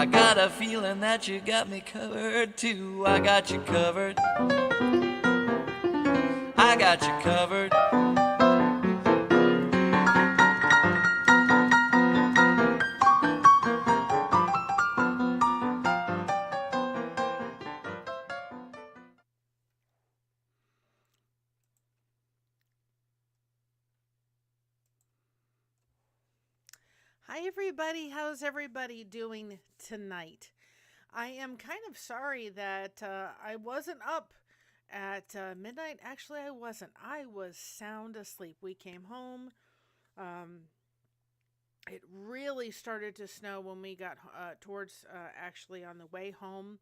I got a feeling that you got me covered too. I got you covered. I got you covered. Hi, everybody. How's everybody doing tonight? I am kind of sorry that I wasn't up at midnight. Actually, I wasn't. I was sound asleep. We came home. Um, it really started to snow when we got towards actually on the way home.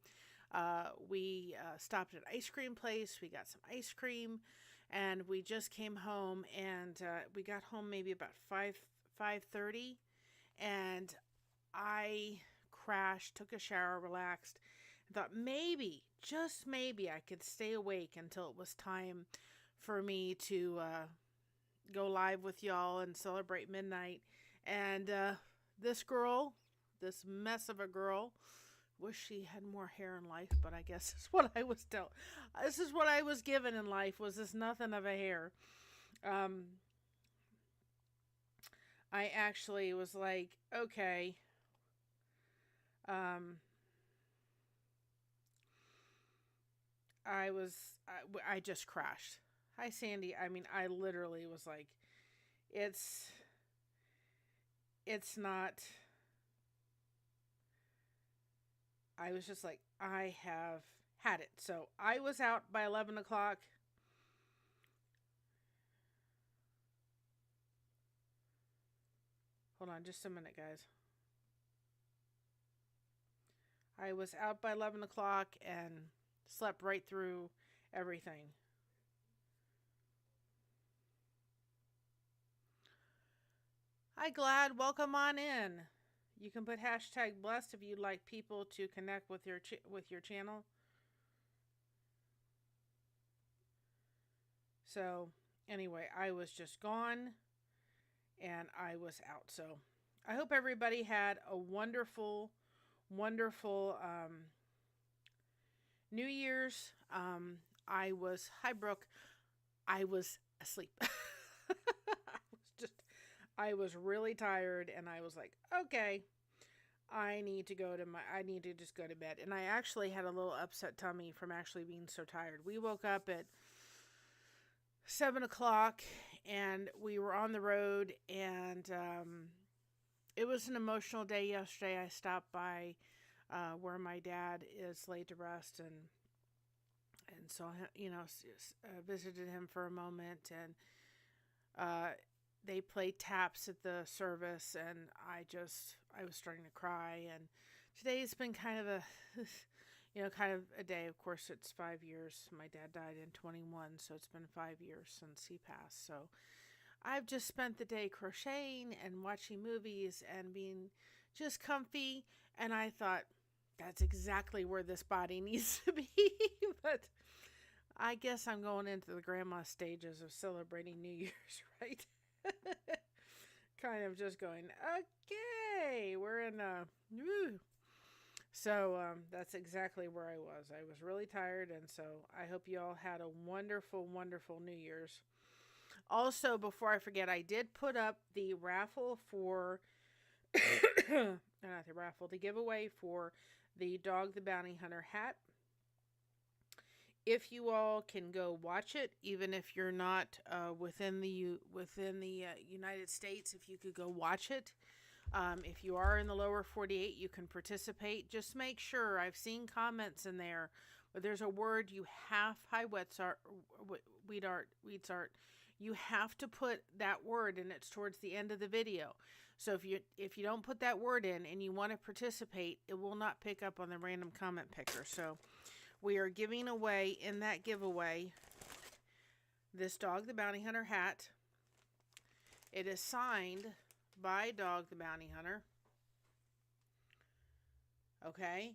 We stopped at an ice cream place. We got some ice cream, and we just came home. And we got home maybe about 5:30, and I crashed, took a shower, relaxed, and thought maybe, just maybe, I could stay awake until it was time for me to go live with y'all and celebrate midnight. And this girl, this mess of a girl, wish she had more hair in life, but I guess this is what I was dealt. This is what I was given in life, was this nothing of a hair. I actually was like, okay. I just crashed. Hi, Sandy. I mean, I literally was like, it's, it's not, I was just like, I have had it. So I was out by 11 o'clock. Hold on just a minute, guys. I was out by 11 o'clock and slept right through everything. Hi, Glad. Welcome on in. You can put hashtag blessed if you'd like people to connect with your channel. So anyway, I was just gone and I was out. So I hope everybody had a wonderful, wonderful New Year's. Hi, Brooke. I was asleep. I was really tired, and I was like, okay, I need to just go to bed. And I actually had a little upset tummy from actually being so tired. We woke up at 7 o'clock, and we were on the road, and it was an emotional day yesterday. I stopped by where my dad is laid to rest, and so, visited him for a moment, and they played taps at the service, and I was starting to cry. And today's been kind of a kind of a day. Of course, it's 5 years. My dad died in 21, so it's been 5 years since he passed. So I've just spent the day crocheting and watching movies and being just comfy. And I thought, that's exactly where this body needs to be. But I guess I'm going into the grandma stages of celebrating New Year's, right? Kind of just going, okay, we're in woo. So that's exactly where I was. I was really tired, and so I hope you all had a wonderful, wonderful New Year's. Also, before I forget, I did put up the raffle for, not the raffle, the giveaway for the Dog the Bounty Hunter hat. If you all can go watch it, even if you're not within the United States, if you could go watch it. If you are in the lower 48, you can participate. Just make sure, I've seen comments in there where there's a word you have, hi weeds art, you have to put that word, and it's towards the end of the video. So if you don't put that word in and you want to participate, it will not pick up on the random comment picker. So we are giving away, in that giveaway, this Dog the Bounty Hunter hat. It is signed by Dog the Bounty Hunter. Okay?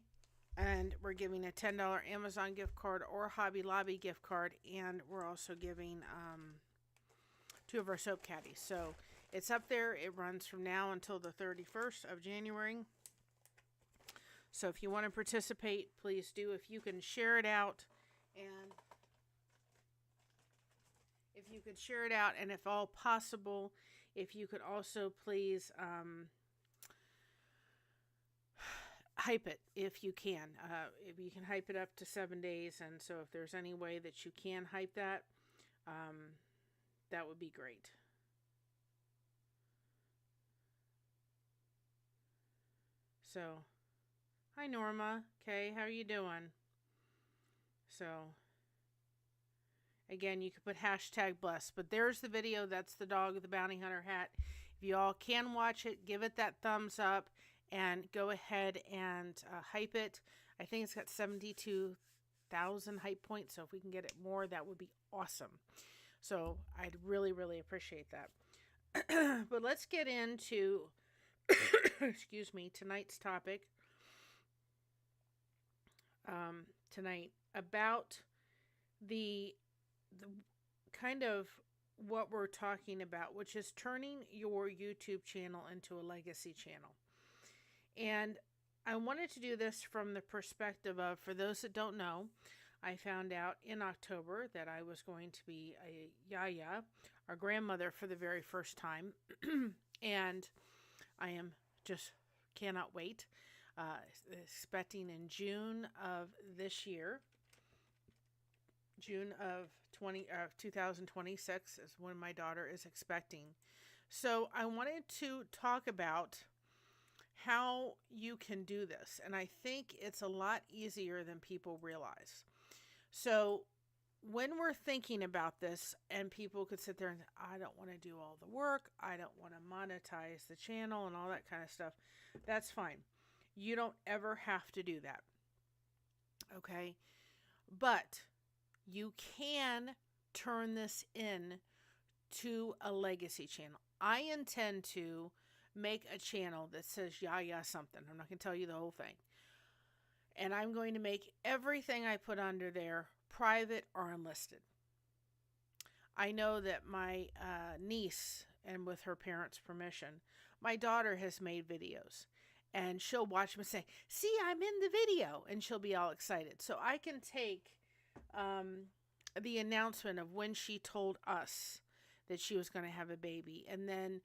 And we're giving a $10 Amazon gift card or Hobby Lobby gift card. And we're also giving 2 of our soap caddies. So it's up there. It runs from now until the 31st of January. So if you want to participate, please do. If you can share it out, and if all possible, if you could also please hype it if you can. If you can hype it up to 7 days, and so if there's any way that you can hype that, that would be great. So, hi Norma. Okay, how are you doing? So, again, you could put hashtag blessed, but there's the video. That's the dog with the bounty hunter hat. If you all can watch it, give it that thumbs up and go ahead and hype it. I think it's got 72,000 hype points, so if we can get it more, that would be awesome. So I'd really, really appreciate that. But let's get into, excuse me, tonight's topic. Tonight about the kind of what we're talking about, which is turning your YouTube channel into a legacy channel. And I wanted to do this from the perspective of, for those that don't know, I found out in October that I was going to be a yaya, our grandmother, for the very first time. And I am just cannot wait. Expecting in June of this year. June of 2026 is when my daughter is expecting. So I wanted to talk about how you can do this. And I think it's a lot easier than people realize. So when we're thinking about this, and people could sit there and say, I don't want to do all the work, I don't want to monetize the channel and all that kind of stuff, that's fine. You don't ever have to do that. Okay? But you can turn this in to a legacy channel. I intend to make a channel that says yaya something. I'm not going to tell you the whole thing. And I'm going to make everything I put under there private or unlisted. I know that my niece, and with her parents' permission, my daughter has made videos. And she'll watch them and say, see, I'm in the video. And she'll be all excited. So I can take the announcement of when she told us that she was going to have a baby. And then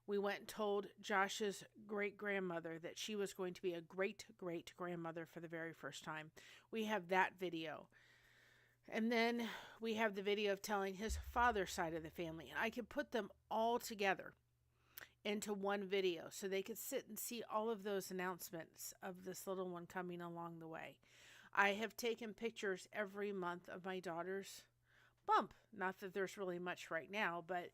we went and told Josh's great-grandmother that she was going to be a great-great-grandmother for the very first time. We have that video. And then we have the video of telling his father's side of the family. And I could put them all together into one video so they could sit and see all of those announcements of this little one coming along the way. I have taken pictures every month of my daughter's bump. Not that there's really much right now, but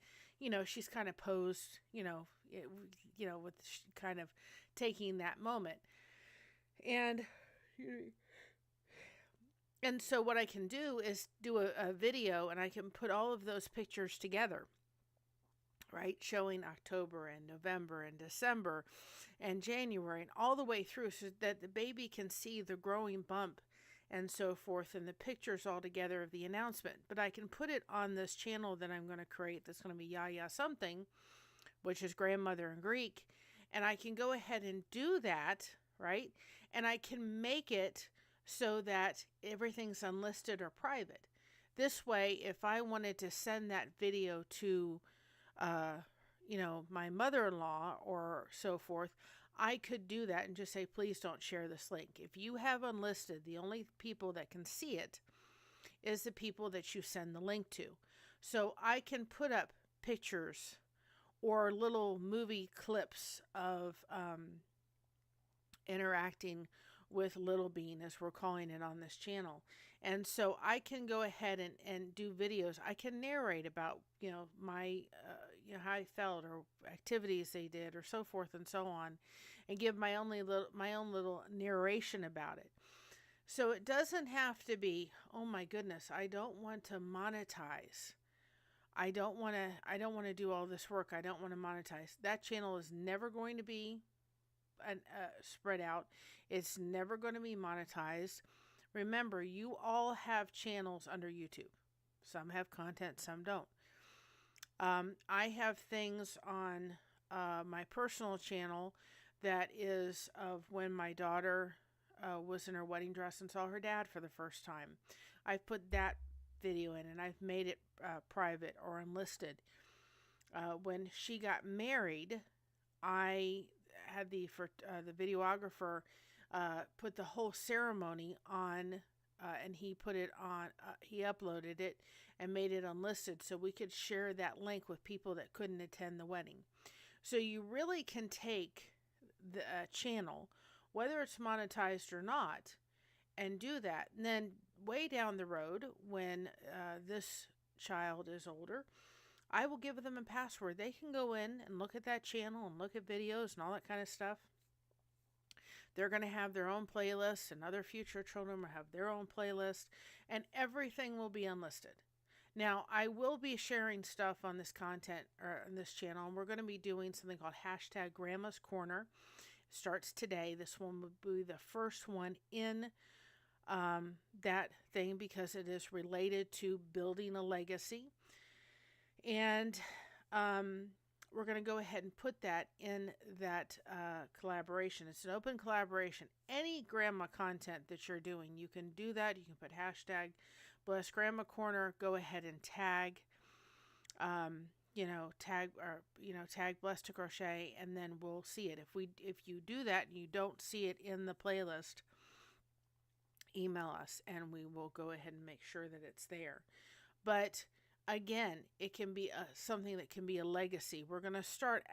she's kind of posed, with kind of taking that moment. And so what I can do is do a video, and I can put all of those pictures together, right? Showing October and November and December and January and all the way through, so that the baby can see the growing bump and so forth, and the pictures all together of the announcement. But I can put it on this channel that I'm going to create that's going to be Yaya Something, which is grandmother in Greek. And I can go ahead and do that, right? And I can make it so that everything's unlisted or private. This way, if I wanted to send that video to, my mother-in-law or so forth, I could do that and just say, please don't share this link. If you have unlisted, the only people that can see it is the people that you send the link to. So I can put up pictures or little movie clips of interacting with Little Bean, as we're calling it on this channel. And so I can go ahead and do videos. I can narrate about, my, how I felt, or activities they did, or so forth and so on, and give my own little narration about it. So it doesn't have to be, oh my goodness, I don't want to monetize. I don't want to do all this work. I don't want to monetize. That channel is never going to be spread out. It's never going to be monetized. Remember, you all have channels under YouTube. Some have content, some don't. I have things on my personal channel that is of when my daughter was in her wedding dress and saw her dad for the first time. I've put that video in, and I've made it private or unlisted. When she got married, I had the videographer put the whole ceremony on, and he put it on. He uploaded it and made it unlisted, so we could share that link with people that couldn't attend the wedding. So you really can take the channel, whether it's monetized or not, and do that. And then way down the road, when this child is older, I will give them a password. They can go in and look at that channel and look at videos and all that kind of stuff. They're going to have their own playlist, and other future children will have their own playlist, and everything will be unlisted. Now, I will be sharing stuff on this content, or on this channel, and we're going to be doing something called hashtag Grandma's Corner. It starts today. This one will be the first one in that thing, because it is related to building a legacy. And we're going to go ahead and put that in that collaboration. It's an open collaboration. Any grandma content that you're doing, you can do that. You can put hashtag Bless Grandma Corner. Go ahead and tag, tag Bless to Crochet, and then we'll see it. If you do that and you don't see it in the playlist, email us and we will go ahead and make sure that it's there. But again, it can be something that can be a legacy. We're going to start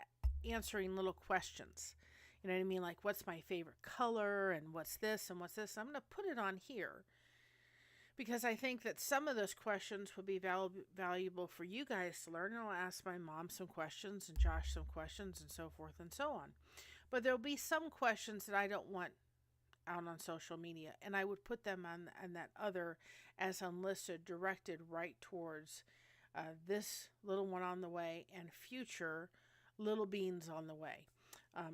answering little questions. You know what I mean? Like, what's my favorite color, and what's this and what's this? I'm going to put it on here because I think that some of those questions would be valuable for you guys to learn. And I'll ask my mom some questions and Josh some questions and so forth and so on. But there'll be some questions that I don't want out on social media, and I would put them on that other as unlisted, directed right towards this little one on the way and future little beans on the way.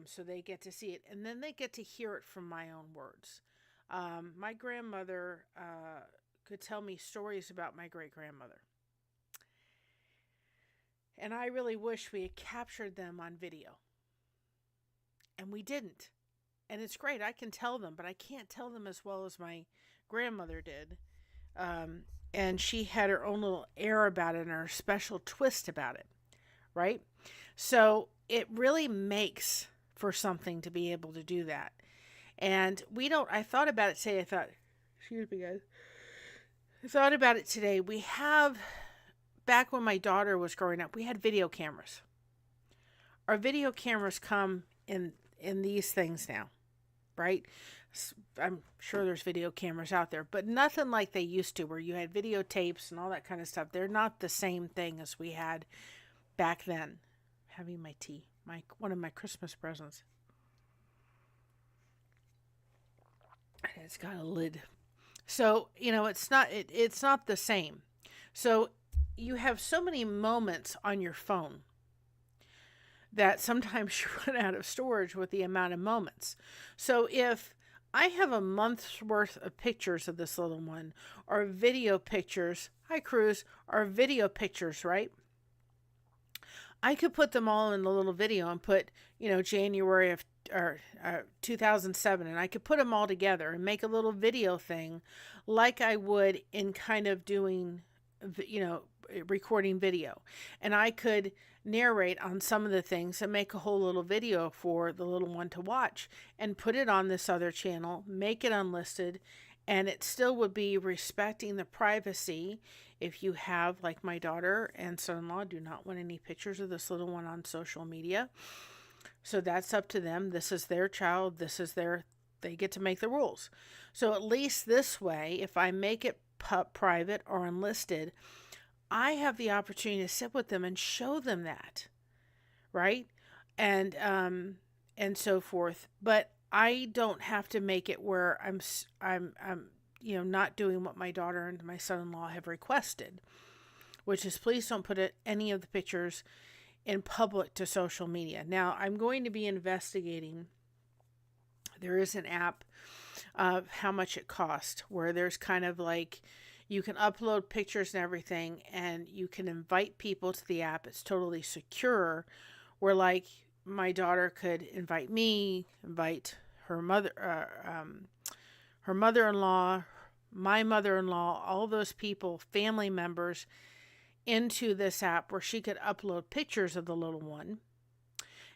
So they get to see it, and then they get to hear it from my own words. My grandmother could tell me stories about my great-grandmother, and I really wish we had captured them on video, and we didn't. And it's great. I can tell them, but I can't tell them as well as my grandmother did. And she had her own little air about it and her special twist about it, right? So it really makes for something to be able to do that. And I thought about it today. Excuse me, guys. I thought about it today. Back when my daughter was growing up, we had video cameras. Our video cameras come in these things now, right? I'm sure there's video cameras out there, but nothing like they used to, where you had videotapes and all that kind of stuff. They're not the same thing as we had back then. Having my tea, one of my Christmas presents. It's got a lid. So, it's not the same. So you have so many moments on your phone that sometimes you run out of storage with the amount of moments. So if I have a month's worth of pictures of this little one, or video pictures, hi Cruz, or video pictures, right? I could put them all in the little video and put, January of 2007, and I could put them all together and make a little video thing like I would in kind of doing, recording video. And I could narrate on some of the things and make a whole little video for the little one to watch and put it on this other channel, make it unlisted, and it still would be respecting the privacy. If you have, like my daughter and son-in-law, do not want any pictures of this little one on social media. So that's up to them. This is their child. They get to make the rules. So at least this way, if I make it private or unlisted, I have the opportunity to sit with them and show them that, right? And so forth. But I don't have to make it where I'm not doing what my daughter and my son-in-law have requested, which is please don't put any of the pictures in public to social media. Now, I'm going to be investigating. There is an app of how much it costs, where there's kind of like, you can upload pictures and everything, and you can invite people to the app. It's totally secure, where like my daughter could invite me, invite her mother, her mother-in-law, my mother-in-law, all those people, family members, into this app where she could upload pictures of the little one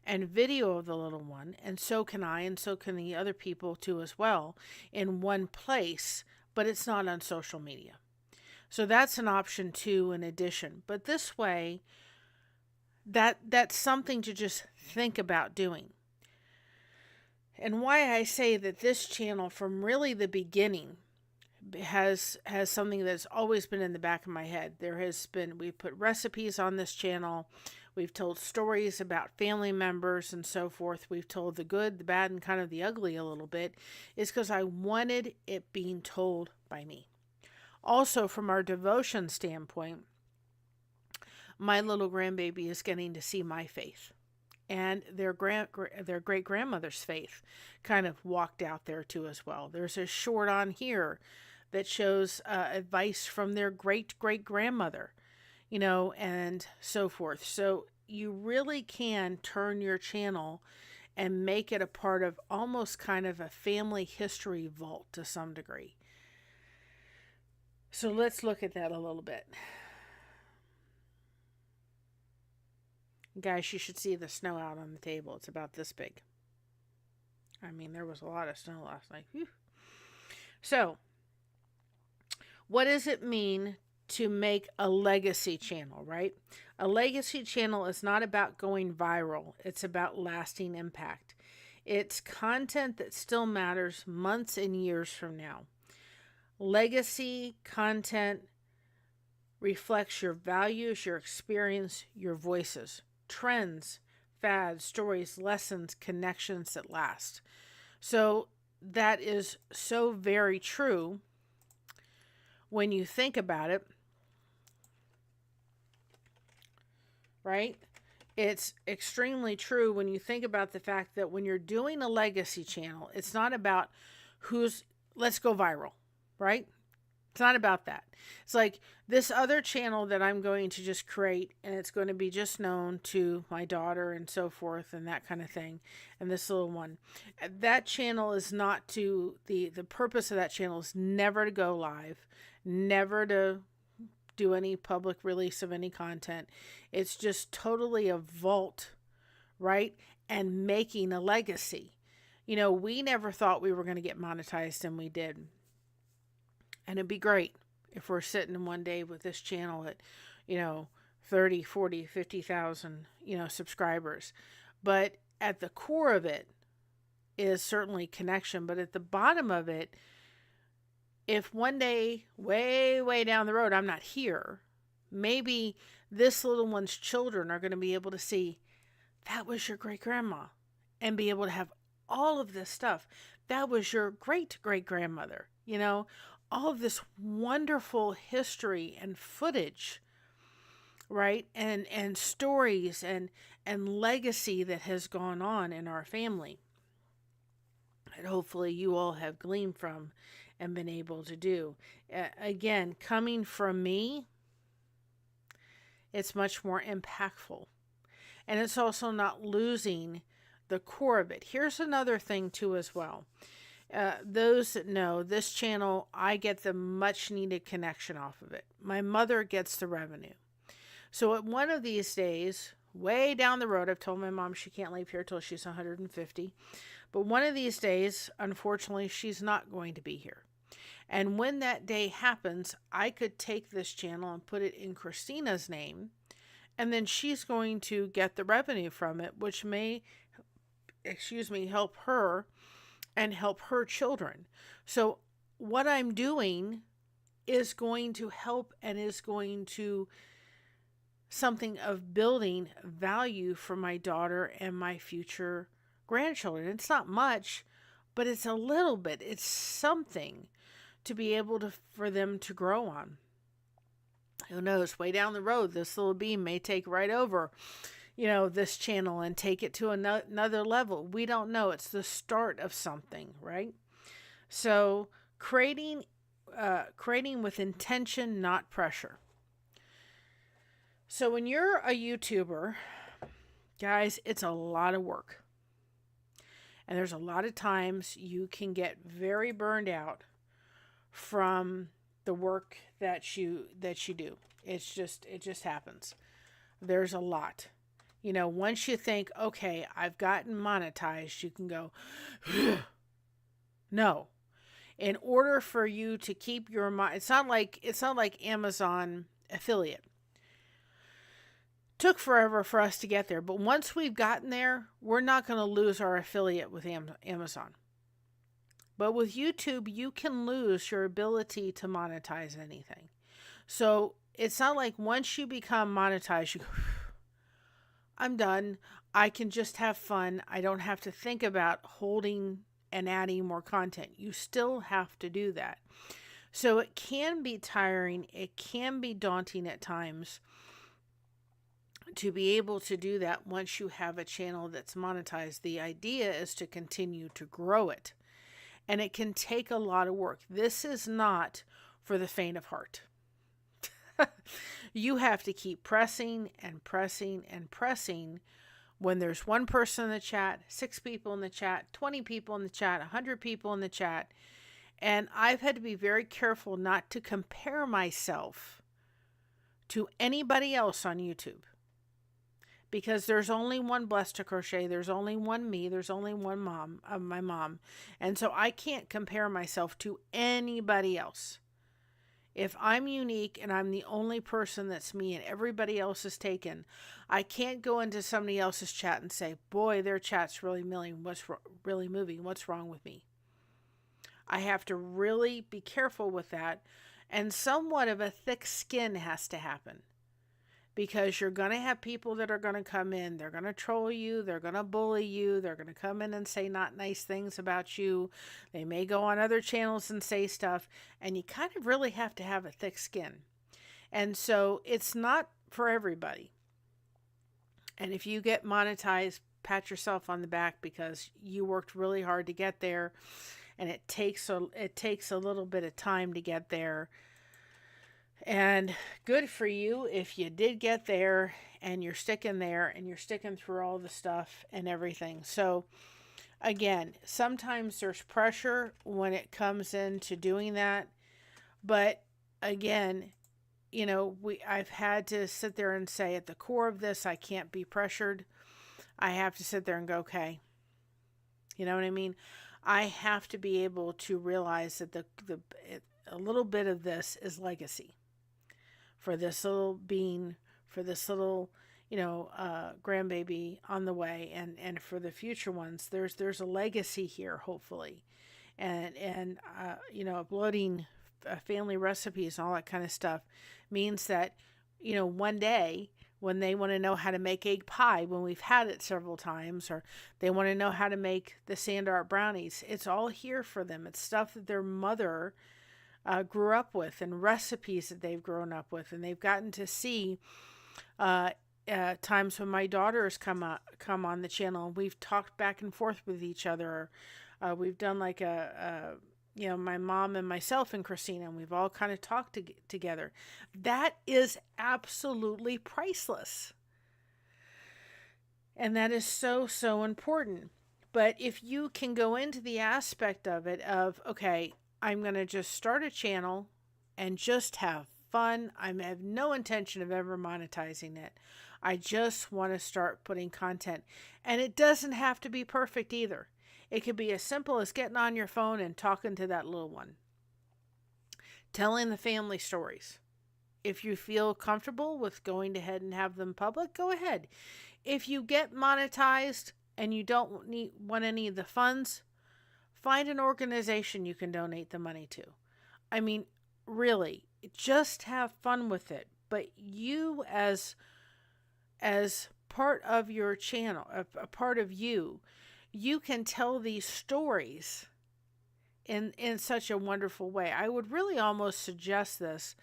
and video of the little one, and so can I, and so can the other people too as well, in one place, but it's not on social media. So that's an option too in addition. But this way, that's something to just think about doing. And why I say that this channel from really the beginning has something that's always been in the back of my head. We've put recipes on this channel. We've told stories about family members and so forth. We've told the good, the bad, and kind of the ugly a little bit. Is because I wanted it being told by me. Also, from our devotion standpoint, my little grandbaby is getting to see my faith. And their great-grandmother's faith kind of walked out there too as well. There's a short on here that shows advice from their great-great-grandmother, and so forth. So you really can turn your channel and make it a part of almost kind of a family history vault to some degree. So let's look at that a little bit. Guys, you should see the snow out on the table. It's about this big. I mean, there was a lot of snow last night. Whew. So, what does it mean to make a legacy channel, right? A legacy channel is not about going viral. It's about lasting impact. It's content that still matters months and years from now. Legacy content reflects your values, your experience, your voices, trends, fads, stories, lessons, connections that last. So that is so very true when you think about it, right? It's extremely true when you think about the fact that when you're doing a legacy channel, it's not about let's go viral, right? It's not about that. It's like this other channel that I'm going to just create, and it's going to be just known to my daughter and so forth and that kind of thing. And this little one, that channel is not the purpose of that channel is never to go live, never to do any public release of any content. It's just totally a vault, right? And making a legacy. We never thought we were going to get monetized, and we did. And it'd be great if we're sitting one day with this channel at, 30, 40, 50,000, subscribers. But at the core of it is certainly connection. But at the bottom of it, if one day, way, way down the road, I'm not here, maybe this little one's children are going to be able to see, that was your great-grandma, and be able to have all of this stuff. That was your great-great-grandmother, all of this wonderful history and footage, right? And stories and legacy that has gone on in our family. And hopefully you all have gleaned from and been able to do. Again, coming from me, it's much more impactful. And it's also not losing the core of it. Here's another thing too as well. Those that know this channel, I get the much needed connection off of it. My mother gets the revenue. So at one of these days, way down the road, I've told my mom she can't leave here till she's 150. But one of these days, unfortunately, she's not going to be here. And when that day happens, I could take this channel and put it in Christina's name, and then she's going to get the revenue from it, which may, help her and help her children. So what I'm doing is going to help and is going to something of building value for my daughter and my future grandchildren. It's not much, but it's a little bit. It's something to be able for them to grow on. Who knows, way down the road, this little beam may take right over, this channel and take it to another level. We don't know. It's the start of something, right? So creating with intention, not pressure. So when you're a YouTuber, guys, it's a lot of work. And there's a lot of times you can get very burned out from the work that you do. It just happens. There's a lot. Once you think, okay, I've gotten monetized, you can go, no. In order for you to keep your mind, it's not like Amazon affiliate. Took forever for us to get there, but once we've gotten there, we're not going to lose our affiliate with Amazon. But with YouTube, you can lose your ability to monetize anything. So it's not like once you become monetized, you go, I'm done. I can just have fun. I don't have to think about holding and adding more content. You still have to do that. So it can be tiring. It can be daunting at times to be able to do that once you have a channel that's monetized. The idea is to continue to grow it. And it can take a lot of work. This is not for the faint of heart. You have to keep pressing and pressing and pressing when there's one person in the chat, 6 people in the chat, 20 people in the chat, 100 people in the chat. And I've had to be very careful not to compare myself to anybody else on YouTube. Because there's only one Blessed to Crochet, there's only one me, there's only one mom, my mom. And so I can't compare myself to anybody else. If I'm unique and I'm the only person that's me and everybody else is taken, I can't go into somebody else's chat and say, boy, their chat's really moving. What's wrong with me? I have to really be careful with that. And somewhat of a thick skin has to happen. Because you're going to have people that are going to come in. They're going to troll you. They're going to bully you. They're going to come in and say not nice things about you. They may go on other channels and say stuff. And you kind of really have to have a thick skin. And so it's not for everybody. And if you get monetized, pat yourself on the back because you worked really hard to get there. And it takes a little bit of time to get there. And good for you if you did get there and you're sticking there and you're sticking through all the stuff and everything. So again, sometimes there's pressure when it comes into doing that. But again, I've had to sit there and say at the core of this, I can't be pressured. I have to sit there and go, okay. You know what I mean? I have to be able to realize that a little bit of this is legacy. For this little being, for this little, grandbaby on the way, and for the future ones, there's a legacy here, hopefully, and uploading family recipes and all that kind of stuff means that, one day when they want to know how to make egg pie, when we've had it several times, or they want to know how to make the sand art brownies, it's all here for them. It's stuff that their mother grew up with and recipes that they've grown up with, and they've gotten to see times when my daughters come on the channel and we've talked back and forth with each other. We've done like my mom and myself and Christina, and we've all kind of talked together. That is absolutely priceless. And that is so, so important. But if you can go into the aspect of it of, okay, I'm going to just start a channel and just have fun. I have no intention of ever monetizing it. I just want to start putting content. And it doesn't have to be perfect either. It could be as simple as getting on your phone and talking to that little one. Telling the family stories. If you feel comfortable with going ahead and have them public, go ahead. If you get monetized and you don't want any of the funds, find an organization you can donate the money to. I mean, really, just have fun with it. But you as part of your channel, a part of you can tell these stories in such a wonderful way. I would really almost suggest this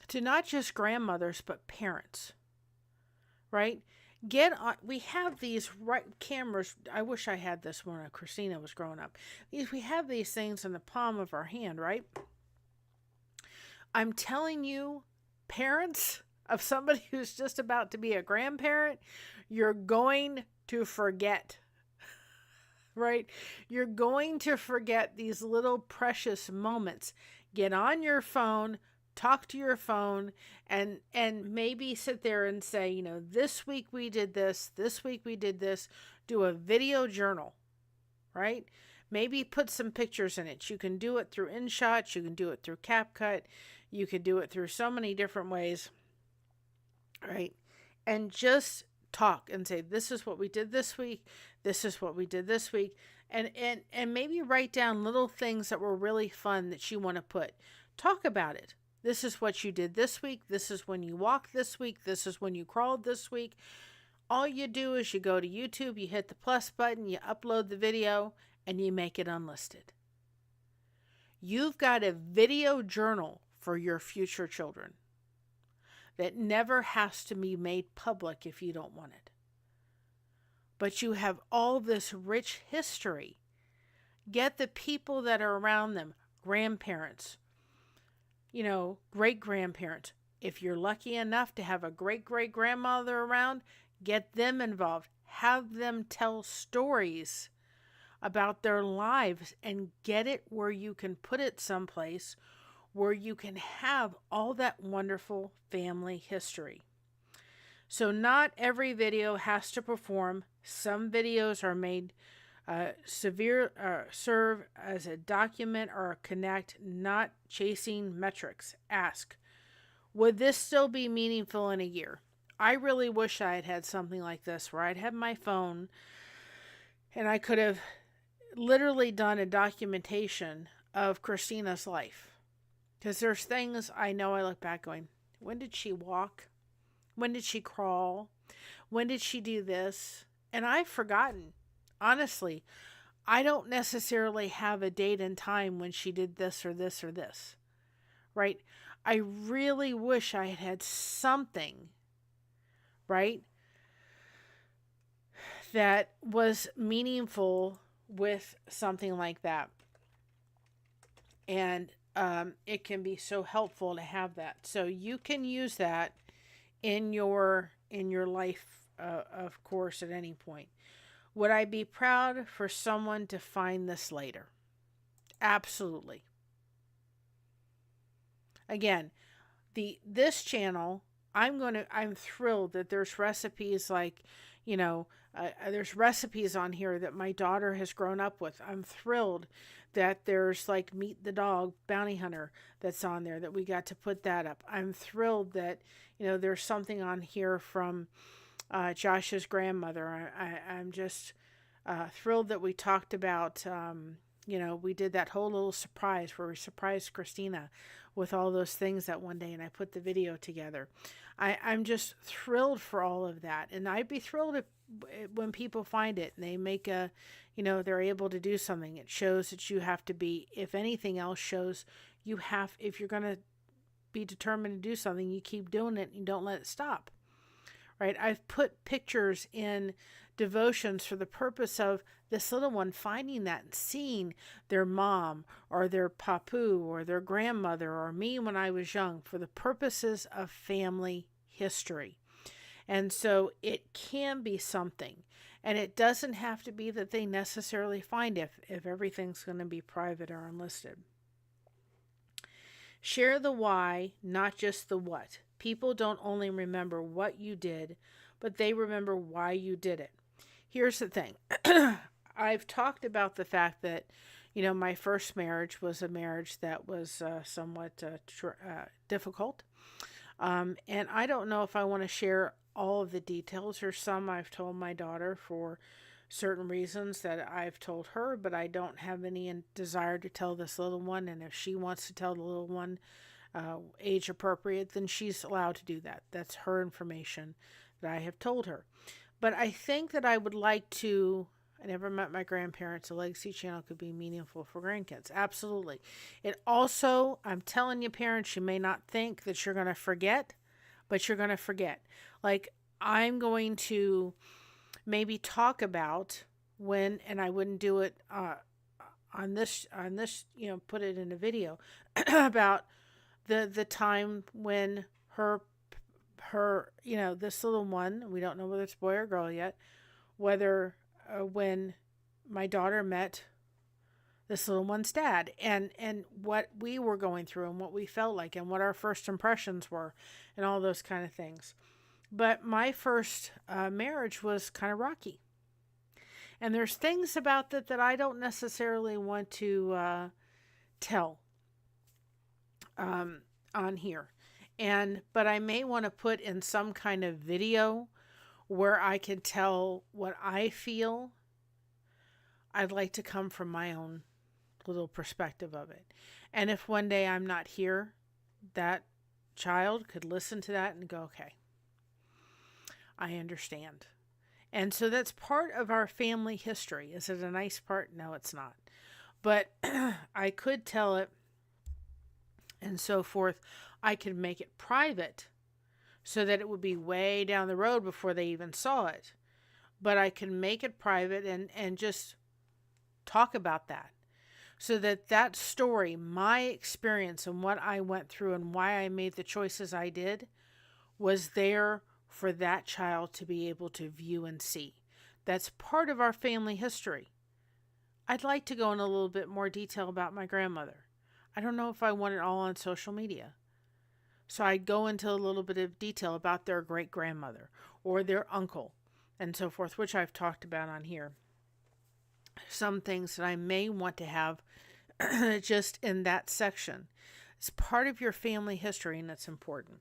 to not just grandmothers, but parents, right? We have these cameras. I wish I had this when Christina was growing up. We have these things in the palm of our hand, right? I'm telling you, parents of somebody who's just about to be a grandparent, you're going to forget. right? You're going to forget these little precious moments. Get on your phone, talk to your phone, and maybe sit there and say, this week we did this week we did this. Do a video journal, right? Maybe put some pictures in it. You can do it through InShots, you can do it through CapCut, you could do it through so many different ways, right? And just talk and say, this is what we did this week, this is what we did this week, and maybe write down little things that were really fun that you want to put. Talk about it. This is what you did this week, this is when you walked this week, this is when you crawled this week. All you do is you go to YouTube, you hit the plus button, you upload the video, and you make it unlisted. You've got a video journal for your future children that never has to be made public if you don't want it. But you have all this rich history. Get the people that are around them, grandparents, great-grandparents. If you're lucky enough to have a great-great-grandmother around, get them involved. Have them tell stories about their lives and get it where you can put it someplace where you can have all that wonderful family history. So not every video has to perform. Some videos are made serve as a document or a connect, not chasing metrics. Ask, would this still be meaningful in a year? I really wish I had had something like this where I'd have my phone and I could have literally done a documentation of Christina's life. Because there's things I know I look back going, when did she walk? When did she crawl? When did she do this? And I've forgotten. Honestly, I don't necessarily have a date and time when she did this or this or this. Right? I really wish I had had something, right, that was meaningful with something like that. And it can be so helpful to have that. So you can use that in your life, of course, at any point. Would I be proud for someone to find this later? Absolutely. Again, this channel, I'm thrilled that there's recipes like, there's recipes on here that my daughter has grown up with. I'm thrilled that there's like Meet the Dog Bounty Hunter that's on there, that we got to put that up. I'm thrilled that, there's something on here from Josh's grandmother. I'm just thrilled that we talked about, we did that whole little surprise where we surprised Christina with all those things that one day, and I put the video together. I'm just thrilled for all of that. And I'd be thrilled when people find it and they make they're able to do something. It shows that you have to be, if anything else shows if you're going to be determined to do something, you keep doing it and you don't let it stop. Right? I've put pictures in devotions for the purpose of this little one finding that and seeing their mom or their papu or their grandmother or me when I was young, for the purposes of family history. And so it can be something, and it doesn't have to be that they necessarily find if everything's going to be private or unlisted. Share the why, not just the what. People don't only remember what you did, but they remember why you did it. Here's the thing. I've talked about the fact that, my first marriage was a marriage that was somewhat difficult. And I don't know if I want to share all of the details. There's some I've told my daughter for certain reasons that I've told her, but I don't have any desire to tell this little one. And if she wants to tell the little one age appropriate, then she's allowed to do that. That's her information that I have told her. But I think that I would like to, I never met my grandparents. A legacy channel could be meaningful for grandkids. Absolutely. It also, I'm telling you, parents, you may not think that you're going to forget, but you're going to forget. Like, I'm going to maybe talk about when, and I wouldn't do it on this, put it in a video, about the time when her, this little one, we don't know whether it's boy or girl yet, whether when my daughter met this little one's dad, and what we were going through and what we felt like and what our first impressions were and all those kind of things. But my first marriage was kind of rocky. And there's things about that I don't necessarily want to tell on here. But I may want to put in some kind of video where I can tell what I feel. I'd like to come from my own little perspective of it. And if one day I'm not here, that child could listen to that and go, okay, I understand. And so that's part of our family history. Is it a nice part? No, it's not. But I could tell it and so forth. I could make it private so that it would be way down the road before they even saw it. But I can make it private and just talk about that. So that story, my experience and what I went through and why I made the choices I did was there for that child to be able to view and see. That's part of our family history. I'd like to go in a little bit more detail about my grandmother. I don't know if I want it all on social media. So I'd go into a little bit of detail about their great-grandmother or their uncle and so forth, which I've talked about on here. Some things that I may want to have just in that section. It's part of your family history and it's important.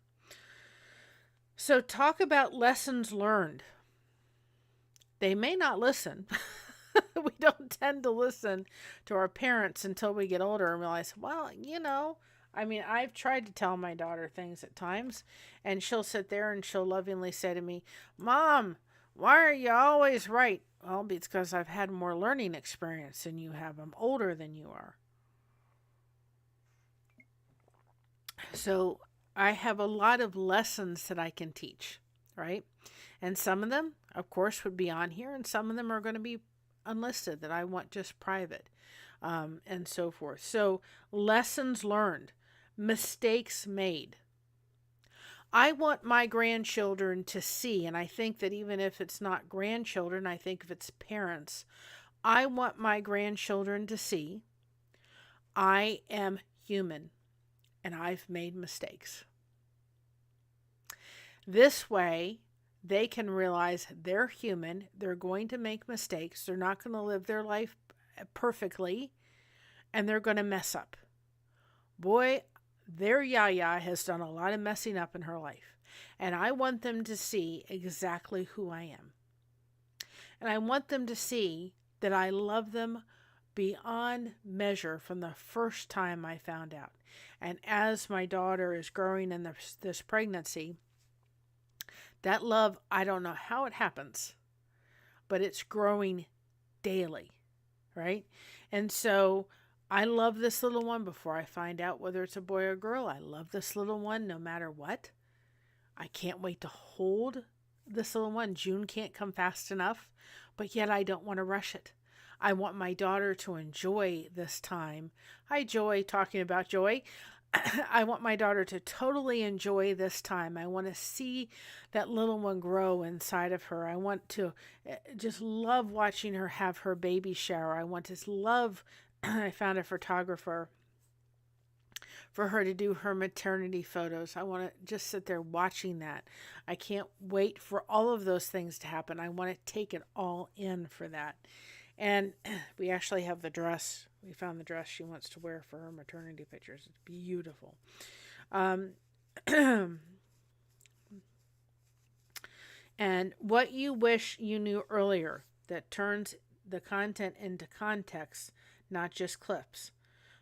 So talk about lessons learned. They may not listen. We don't tend to listen to our parents until we get older and realize, well, I've tried to tell my daughter things at times, and she'll sit there and she'll lovingly say to me, Mom, why are you always right? Well, it's because I've had more learning experience than you have. I'm older than you are. So I have a lot of lessons that I can teach, right? And some of them, of course, would be on here, and some of them are going to be unlisted that I want just private, and so forth. So lessons learned, mistakes made. I want my grandchildren to see, and I think that even if it's not grandchildren, I think if it's parents, I want my grandchildren to see I am human and I've made mistakes. This way, they can realize they're human, they're going to make mistakes, they're not going to live their life perfectly, and they're going to mess up. Boy, their Yaya has done a lot of messing up in her life, and I want them to see exactly who I am. And I want them to see that I love them beyond measure from the first time I found out. And as my daughter is growing in this pregnancy, that love, I don't know how it happens, but it's growing daily, right? And so I love this little one before I find out whether it's a boy or girl. I love this little one no matter what. I can't wait to hold this little one. June can't come fast enough, but yet I don't want to rush it. I want my daughter to enjoy this time. Hi, Joy, talking about Joy. I want my daughter to totally enjoy this time. I want to see that little one grow inside of her. I want to just love watching her have her baby shower. I want to love, I found a photographer for her to do her maternity photos. I want to just sit there watching that. I can't wait for all of those things to happen. I want to take it all in for that. And we actually have the dress. We found the dress she wants to wear for her maternity pictures. It's beautiful. And what you wish you knew earlier that turns the content into context, not just clips.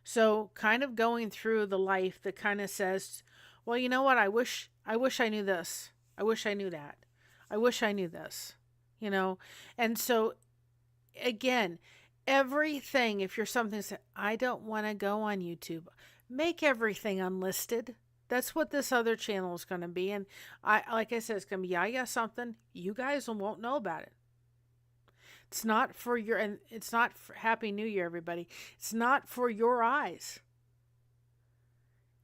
So kind of going through the life that kind of says, well, you know what? I wish I knew this. I wish I knew that. I wish I knew this, And so again, everything, if you're something that I don't want to go on YouTube, make everything unlisted. That's what this other channel is going to be. And like I said, it's going to be Yaya something. You guys won't know about it. It's not for and it's not for Happy New Year, everybody. It's not for your eyes.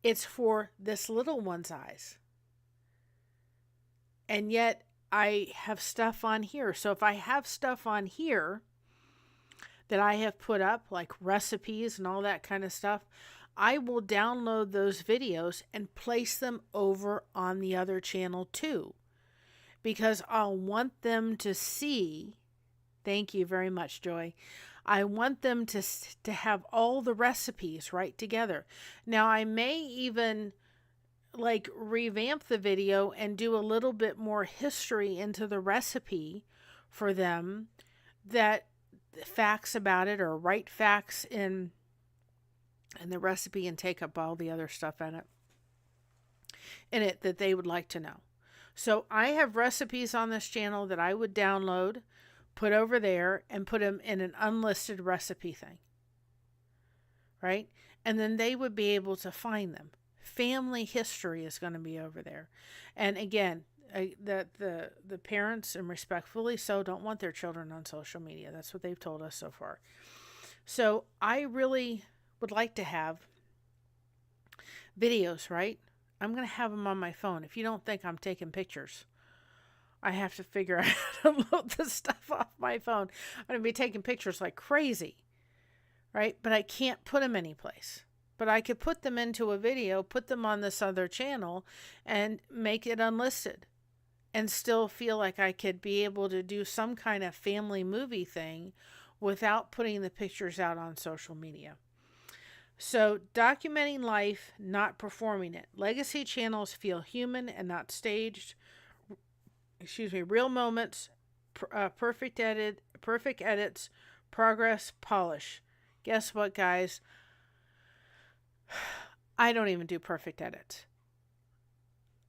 It's for this little one's eyes. And yet I have stuff on here. So if I have stuff on here that I have put up, like recipes and all that kind of stuff, I will download those videos and place them over on the other channel too, because I'll want them to see. Thank you very much, Joy. I want them to have all the recipes right together. Now, I may even like revamp the video and do a little bit more history into the recipe for them, that facts about it, or write facts in the recipe and take up all the other stuff in it that they would like to know. So I have recipes on this channel that I would download, put over there, and put them in an unlisted recipe thing, right? And then they would be able to find them. Family history is going to be over there. And again, the parents, and respectfully so, don't want their children on social media. That's what they've told us so far. So I really would like to have videos, right? I'm going to have them on my phone. If you don't think I'm taking pictures, I have to figure out how to load this stuff off my phone. I'm going to be taking pictures like crazy, right? But I can't put them anyplace. But I could put them into a video, put them on this other channel, and make it unlisted, and still feel like I could be able to do some kind of family movie thing without putting the pictures out on social media. So, documenting life, not performing it. Legacy channels feel human and not staged. Real moments, perfect edits, progress, polish. Guess what, guys? I don't even do perfect edits.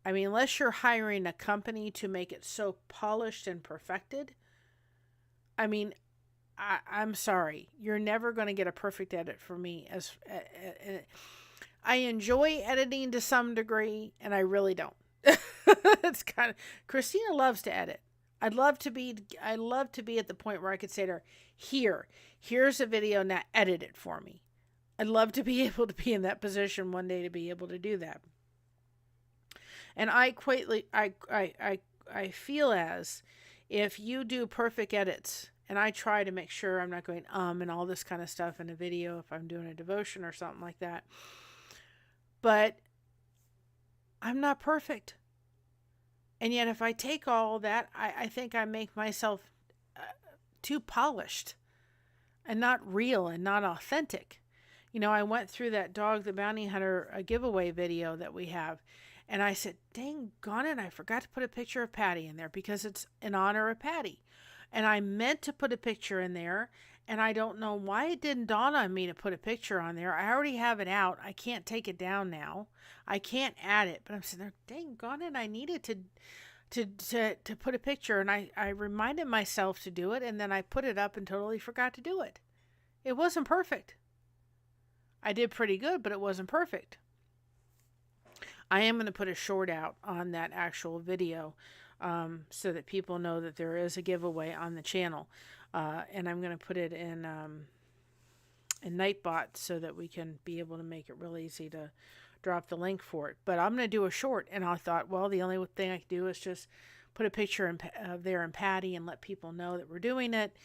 I mean, unless you're hiring a company to make it so polished and perfected, I mean, I'm sorry, you're never going to get a perfect edit from me. I enjoy editing to some degree, and I really don't. It's kind of, Christina loves to edit. I love to be at the point where I could say to her, here's a video, now edit it for me. I'd love to be able to be in that position one day to be able to do that. And I feel as if you do perfect edits, and I try to make sure I'm not going and all this kind of stuff in a video if I'm doing a devotion or something like that. But I'm not perfect. And yet if I take all that, I think I make myself too polished and not real and not authentic. You know, I went through that Dog the Bounty Hunter giveaway video that we have, and I said, dang gone it, I forgot to put a picture of Patty in there because it's in honor of Patty. And I meant to put a picture in there, and I don't know why it didn't dawn on me to put a picture on there. I already have it out. I can't take it down now. I can't add it, but I'm sitting there, dang gone it, I needed to put a picture, and I reminded myself to do it, and then I put it up and totally forgot to do it. It wasn't perfect. I did pretty good, but it wasn't perfect. I am going to put a short out on that actual video so that people know that there is a giveaway on the channel. And I'm going to put it in Nightbot so that we can be able to make it real easy to drop the link for it. But I'm going to do a short, and I thought, well, the only thing I can do is just put a picture there in Patty and let people know that we're doing it.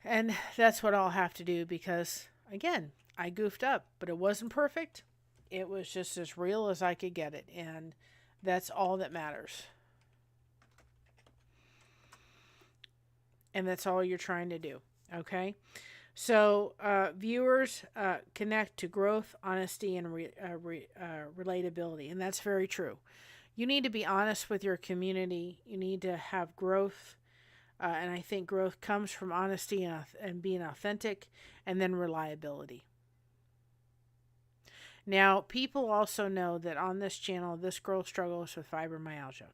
And that's what I'll have to do because, again, I goofed up, but it wasn't perfect. It was just as real as I could get it, and that's all that matters. And that's all you're trying to do, okay? So, viewers connect to growth, honesty, and relatability, and that's very true. You need to be honest with your community. You need to have growth, and I think growth comes from honesty and being authentic, and then reliability. Now, people also know that on this channel, this girl struggles with fibromyalgia.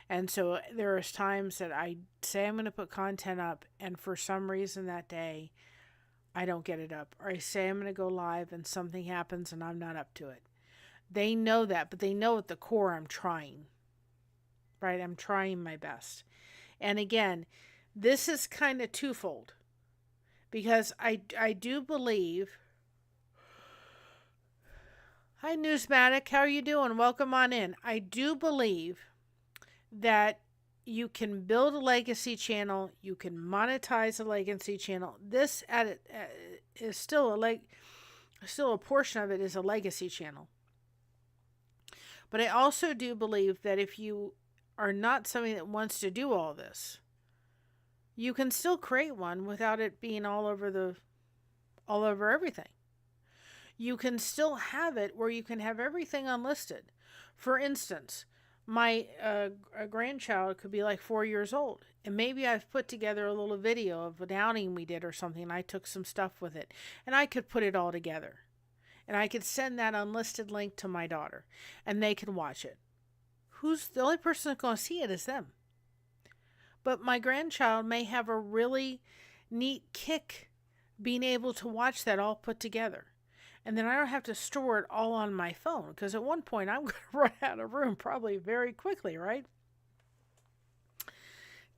And so there is times that I say I'm going to put content up, and for some reason that day, I don't get it up. Or I say I'm going to go live, and something happens, and I'm not up to it. They know that, but they know at the core I'm trying. Right? I'm trying my best. And again, this is kind of twofold. Because I do believe... Hi, Newsmatic. How are you doing? Welcome on in. I do believe that you can build a legacy channel. You can monetize a legacy channel. This is still still a portion of it is a legacy channel. But I also do believe that if you are not somebody that wants to do all this, you can still create one without it being all over everything. You can still have it where you can have everything unlisted. For instance, my grandchild could be like 4 years old, and maybe I've put together a little video of an outing we did or something, and I took some stuff with it, and I could put it all together, and I could send that unlisted link to my daughter, and they can watch it. Who's the only person that's going to see it is them. But my grandchild may have a really neat kick being able to watch that all put together. And then I don't have to store it all on my phone, because at one point I'm going to run out of room probably very quickly, right?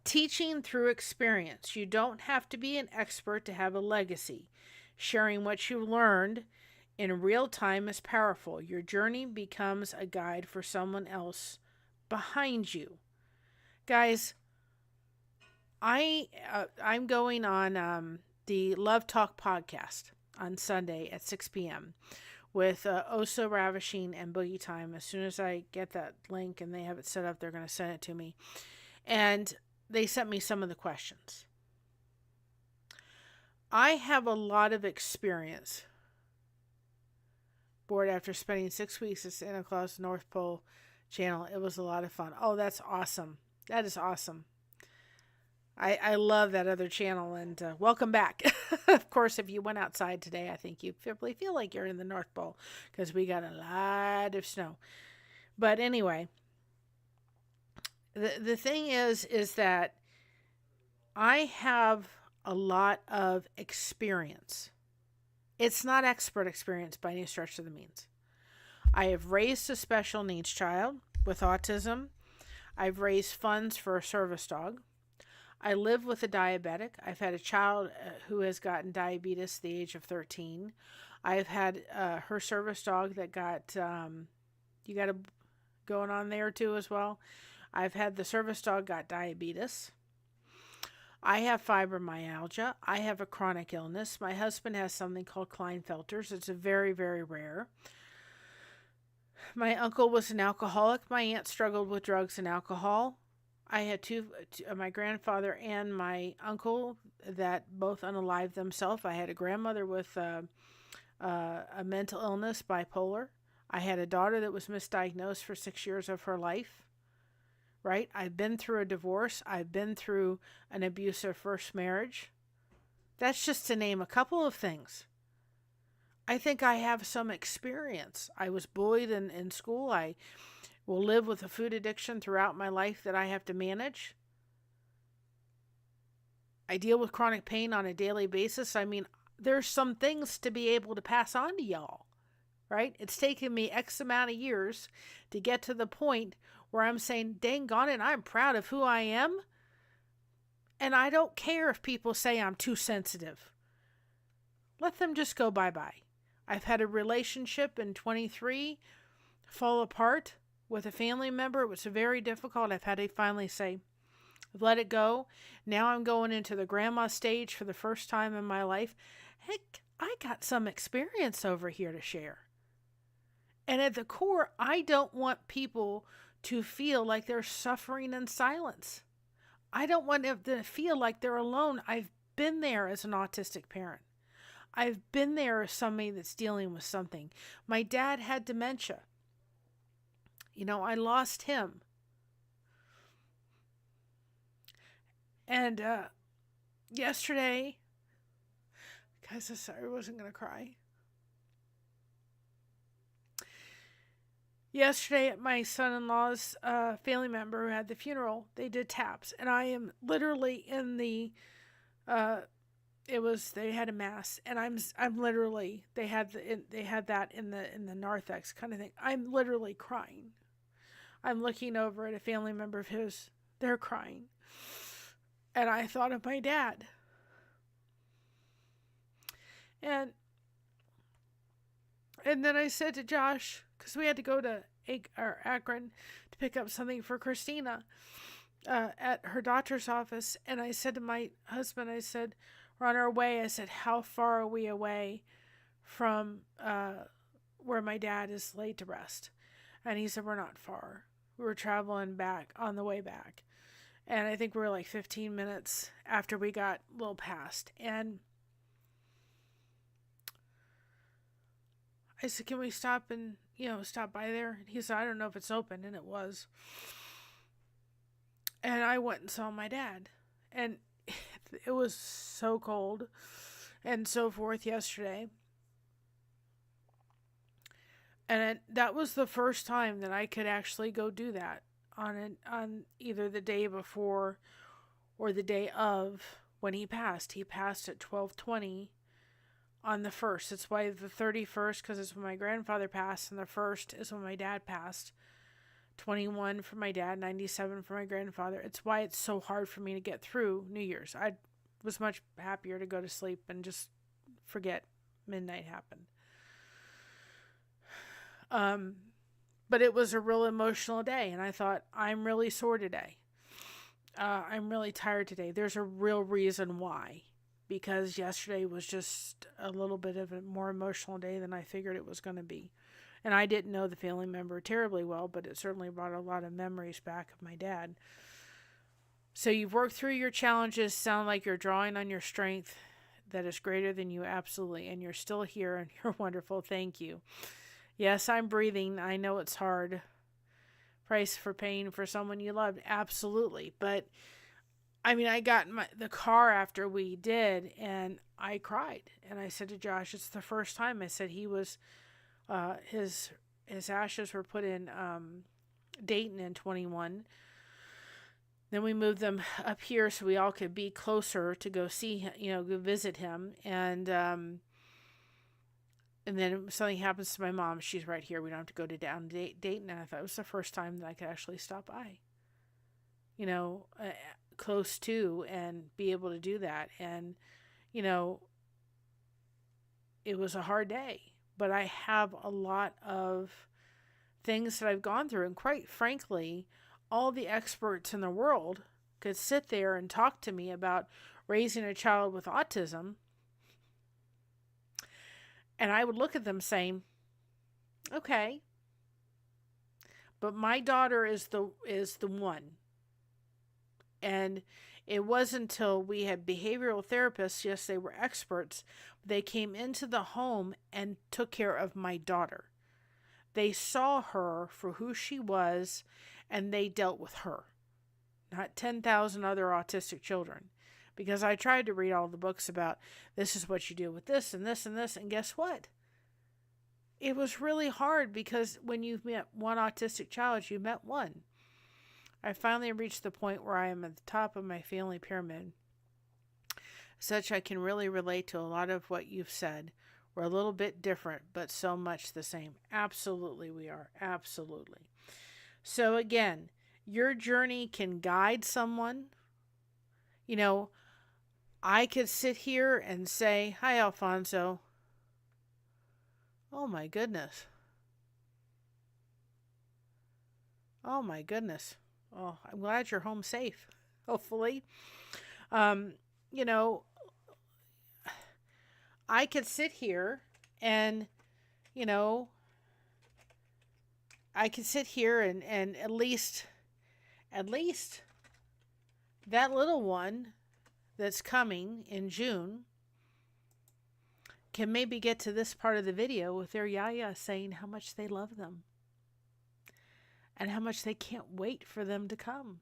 Teaching through experience. You don't have to be an expert to have a legacy. Sharing what you learned in real time is powerful. Your journey becomes a guide for someone else behind you. Guys, I'm going on the Love Talk podcast on Sunday at 6 p.m. with Oh So Ravishing and Boogie Time. As soon as I get that link and they have it set up, they're going to send it to me. And they sent me some of the questions. I have a lot of experience. Bored after spending 6 weeks at Santa Claus North Pole channel. It was a lot of fun. Oh, that's awesome. That is awesome. I love that other channel, and welcome back. Of course, if you went outside today, I think you probably feel like you're in the North Pole, because we got a lot of snow. But anyway, the thing is that I have a lot of experience. It's not expert experience by any stretch of the means. I have raised a special needs child with autism. I've raised funds for a service dog. I live with a diabetic. I've had a child who has gotten diabetes at the age of 13. I've had her service dog that got, you got a going on there too as well. I've had the service dog got diabetes. I have fibromyalgia. I have a chronic illness. My husband has something called Klinefelter's. It's a very, very rare. My uncle was an alcoholic. My aunt struggled with drugs and alcohol. I had my grandfather and my uncle that both unalived themselves. I had a grandmother with a mental illness, bipolar. I had a daughter that was misdiagnosed for 6 years of her life. Right? I've been through a divorce. I've been through an abusive first marriage. That's just to name a couple of things. I think I have some experience. I was bullied in school. I will live with a food addiction throughout my life that I have to manage. I deal with chronic pain on a daily basis. I mean, there's some things to be able to pass on to y'all, right? It's taken me X amount of years to get to the point where I'm saying, dang on it, I'm proud of who I am. And I don't care if people say I'm too sensitive. Let them just go bye-bye. I've had a relationship in 23 fall apart with a family member. It was very difficult. I've had to finally say, let it go. Now I'm going into the grandma stage for the first time in my life. Heck, I got some experience over here to share. And at the core, I don't want people to feel like they're suffering in silence. I don't want them to feel like they're alone. I've been there as an autistic parent. I've been there as somebody that's dealing with something. My dad had dementia. You know, I lost him. And yesterday, guys, I'm sorry, I wasn't going to cry. Yesterday at my son-in-law's family member who had the funeral, they did taps. And I am literally in the, they had a mass. And I'm literally, they had that in the narthex kind of thing. I'm literally crying. I'm looking over at a family member of his. They're crying. And I thought of my dad. And then I said to Josh, because we had to go to Akron to pick up something for Christina. at her doctor's office, and I said to my husband, I said, we're on our way. I said, how far are we away from where my dad is laid to rest? And he said, we're not far. We were traveling back on the way back. And I think we were like 15 minutes after we got a little past. And I said, can we stop and, stop by there? And he said, I don't know if it's open. And it was. And I went and saw my dad. And it was so cold and so forth yesterday. And that was the first time that I could actually go do that on either the day before or the day of when he passed. He passed at 12:20 on the 1st. It's why the 31st, because it's when my grandfather passed, and the 1st is when my dad passed. 21 for my dad, 97 for my grandfather. It's why it's so hard for me to get through New Year's. I was much happier to go to sleep and just forget midnight happened. But it was a real emotional day, and I thought, I'm really sore today. I'm really tired today. There's a real reason why, because yesterday was just a little bit of a more emotional day than I figured it was going to be. And I didn't know the family member terribly well, but it certainly brought a lot of memories back of my dad. So you've worked through your challenges, sound like you're drawing on your strength that is greater than you, absolutely, and you're still here, and you're wonderful. Thank you. Yes, I'm breathing. I know it's hard. Price for paying for someone you loved, absolutely. But I mean, I got in the car after we did, and I cried. And I said to Josh, it's the first time. I said he was, his ashes were put in Dayton in 21. Then we moved them up here so we all could be closer to go see him, go visit him. And then something happens to my mom. She's right here. We don't have to go to down Dayton. And I thought it was the first time that I could actually stop by, close to, and be able to do that. And, it was a hard day. But I have a lot of things that I've gone through. And quite frankly, all the experts in the world could sit there and talk to me about raising a child with autism. And I would look at them saying, okay, but my daughter is the one. And it wasn't until we had behavioral therapists, yes, they were experts, they came into the home and took care of my daughter. They saw her for who she was, and they dealt with her, not 10,000 other autistic children. Because I tried to read all the books about this is what you do with this and this and this. And guess what? It was really hard because when you've met one autistic child, you met one. I finally reached the point where I am at the top of my family pyramid. Such I can really relate to a lot of what you've said. We're a little bit different, but so much the same. Absolutely we are. Absolutely. So again, your journey can guide someone. I could sit here and say, hi, Alfonso. Oh, my goodness. Oh, my goodness. Oh, I'm glad you're home safe, hopefully. I could sit here and, I could sit here and at least that little one that's coming in June can maybe get to this part of the video with their yaya saying how much they love them and how much they can't wait for them to come.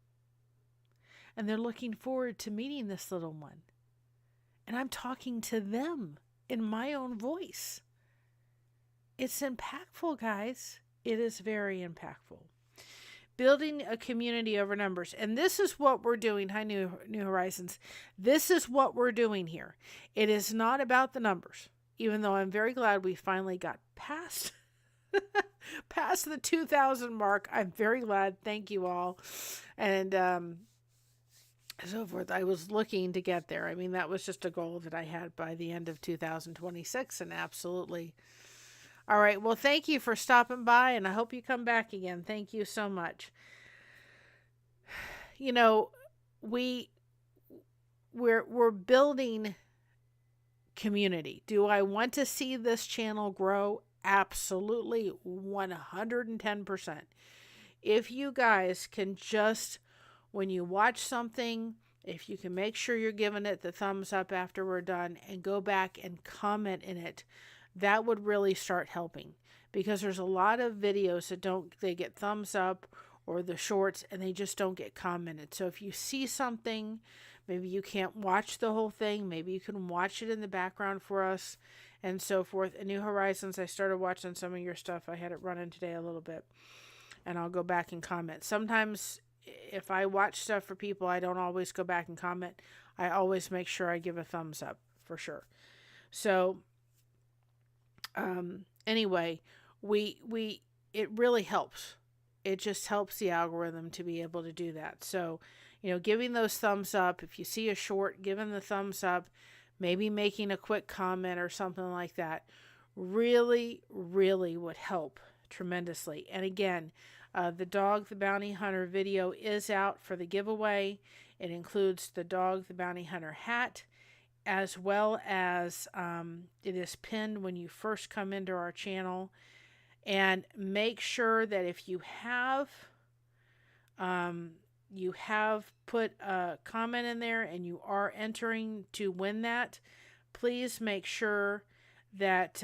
And they're looking forward to meeting this little one. And I'm talking to them in my own voice. It's impactful, guys. It is very impactful. Building a community over numbers. And this is what we're doing. Hi, New Horizons. This is what we're doing here. It is not about the numbers, even though I'm very glad we finally got past the 2,000 mark. I'm very glad. Thank you all. And so forth. I was looking to get there. I mean, that was just a goal that I had by the end of 2026, and absolutely. All right. Well, thank you for stopping by, and I hope you come back again. Thank you so much. you know, we we're building community. Do I want to see this channel grow? Absolutely, 110%. If you guys can just, when you watch something, if you can make sure you're giving it the thumbs up after we're done and go back and comment in it, that would really start helping. Because there's a lot of videos that they get thumbs up, or the shorts, and they just don't get commented. So if you see something, maybe you can't watch the whole thing, maybe you can watch it in the background for us, and so forth. And New Horizons, I started watching some of your stuff. I had it running today a little bit, and I'll go back and comment. Sometimes if I watch stuff for people, I don't always go back and comment. I always make sure I give a thumbs up for sure. So anyway, it really helps. It just helps the algorithm to be able to do that. So, giving those thumbs up, if you see a short, giving the thumbs up, maybe making a quick comment or something like that, really, really would help tremendously. And again, the Dog the Bounty Hunter video is out for the giveaway. It includes the Dog the Bounty Hunter hat, as well as it is pinned when you first come into our channel. And make sure that if you have put a comment in there and you are entering to win that, please make sure that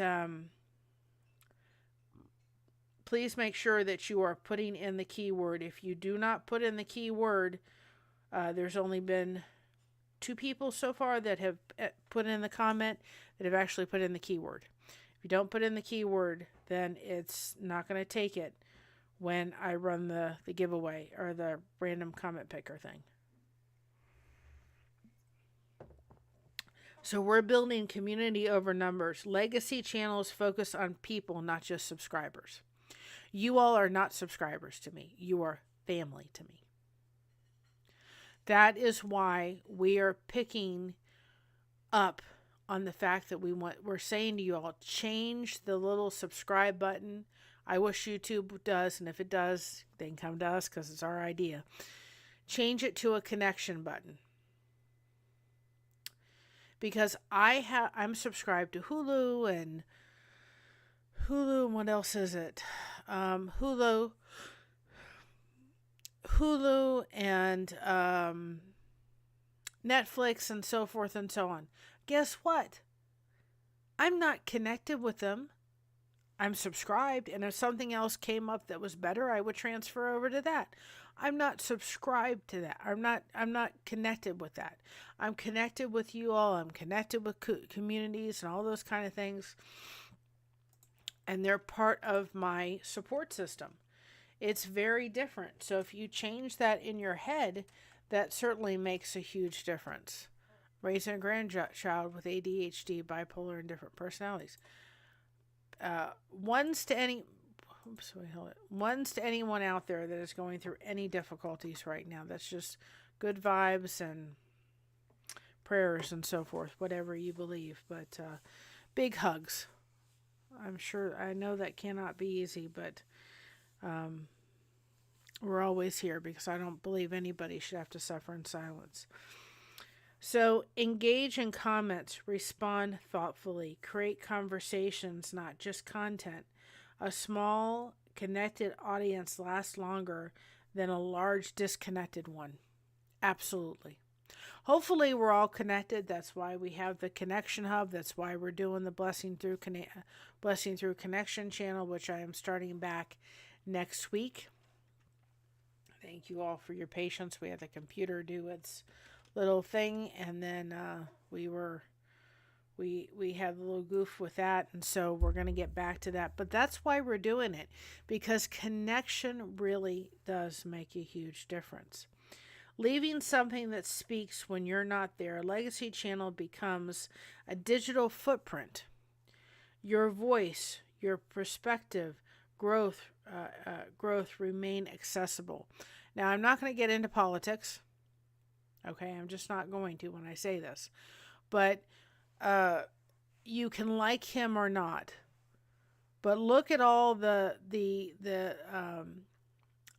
you are putting in the keyword. If you do not put in the keyword, there's only been 2 people so far that have put in the comment that have actually put in the keyword. If you don't put in the keyword, then it's not going to take it when I run the giveaway or the random comment picker thing. So we're building community over numbers. Legacy channels focus on people, not just subscribers. You all are not subscribers to me. You are family to me. That is why we are picking up on the fact that we're saying to you all, change the little subscribe button. I wish YouTube does, and if it does, then come to us because it's our idea. Change it to a connection button. Because I'm subscribed to Hulu and what else is it? Hulu and Netflix and so forth and so on. Guess what? I'm not connected with them. I'm subscribed, and if something else came up that was better, I would transfer over to that. I'm not subscribed to that. I'm not connected with that. I'm connected with you all. I'm connected with communities and all those kind of things. And they're part of my support system. It's very different. So if you change that in your head, that certainly makes a huge difference. Raising a grandchild with ADHD, bipolar, and different personalities. One's to anyone out there that is going through any difficulties right now. That's just good vibes and prayers and so forth, whatever you believe. But big hugs. I know that cannot be easy, but we're always here because I don't believe anybody should have to suffer in silence. So engage in comments, respond thoughtfully, create conversations, not just content. A small, connected audience lasts longer than a large, disconnected one. Absolutely. Hopefully we're all connected. That's why we have the Connection Hub. That's why we're doing the Blessing Through Connection channel, which I am starting back next week. Thank you all for your patience. We had the computer do its little thing, and then we had a little goof with that, and so we're going to get back to that. But that's why we're doing it, because connection really does make a huge difference. Leaving something that speaks when you're not there. A legacy channel becomes a digital footprint. Your voice, your perspective, growth remain accessible. Now, I'm not going to get into politics. Okay, I'm just not going to when I say this. But you can like him or not. But look at all the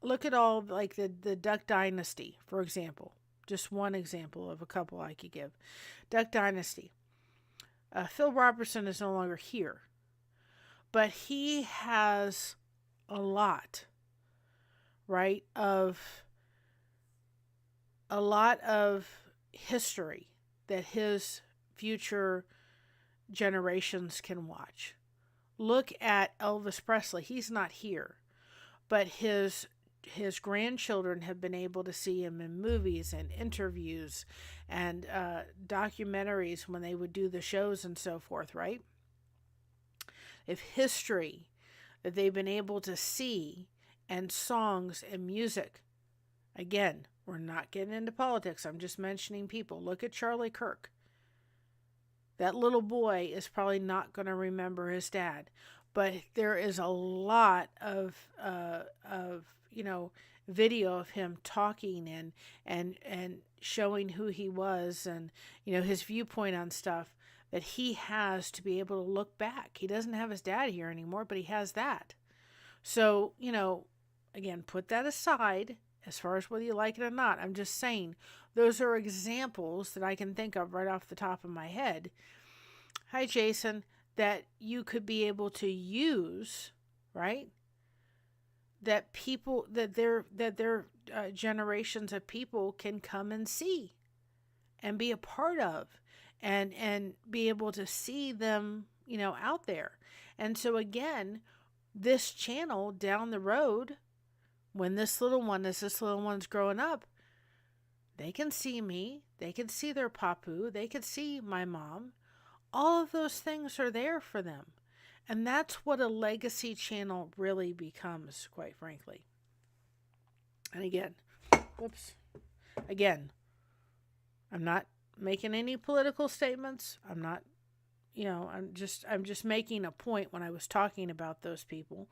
Look at all like the Duck Dynasty, for example. Just one example of a couple I could give. Duck Dynasty. Phil Robertson is no longer here, but he has a lot, right, of a lot of history that his future generations can watch. Look at Elvis Presley. He's not here, but his grandchildren have been able to see him in movies and interviews and documentaries when they would do the shows and so forth, right? If history that they've been able to see and songs and music. Again, we're not getting into politics. I'm just mentioning people. Look at Charlie Kirk. That little boy is probably not going to remember his dad, but there is a lot of video of him talking and showing who he was and his viewpoint on stuff that he has to be able to look back. He doesn't have his dad here anymore, but he has that. So again, put that aside. As far as whether you like it or not, I'm just saying those are examples that I can think of right off the top of my head. Hi, Jason, that you could be able to use, right? That people, that their generations of people can come and see and be a part of and be able to see them, out there. And so again, this channel down the road, when this little one's growing up, they can see me, they can see their papu, they can see my mom. All of those things are there for them. And that's what a legacy channel really becomes, quite frankly. And again, I'm not making any political statements. I'm not, I'm just making a point when I was talking about those people.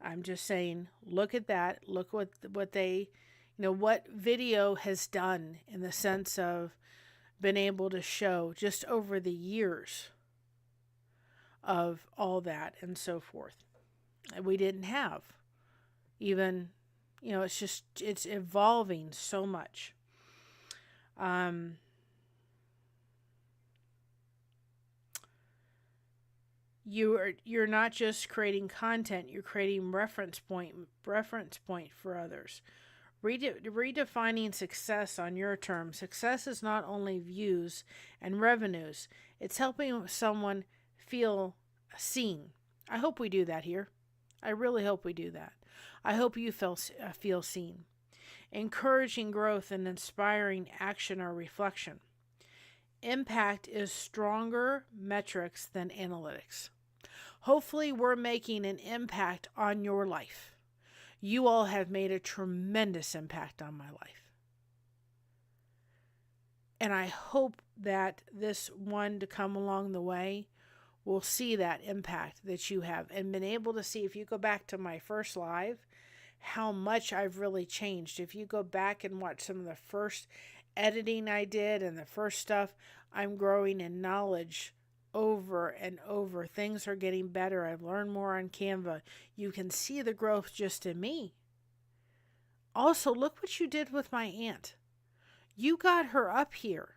I'm just saying, look at that. Look what they, what video has done in the sense of been able to show just over the years of all that and so forth. And we didn't have even, it's evolving so much. You're not just creating content, you're creating reference point for others. Redefining success on your terms. Success is not only views and revenues, it's helping someone feel seen. I hope we do that here. I really hope we do that. I hope you feel seen. Encouraging growth and inspiring action or reflection. Impact is stronger metrics than analytics. Hopefully, we're making an impact on your life. You all have made a tremendous impact on my life. And I hope that this one to come along the way will see that impact that you have and been able to see, if you go back to my first live, how much I've really changed. If you go back and watch some of the first editing I did and the first stuff, I'm growing in knowledge over and over. Things are getting better. I've learned more on Canva. You can see the growth just in me. Also, look what you did with my aunt. You got her up here.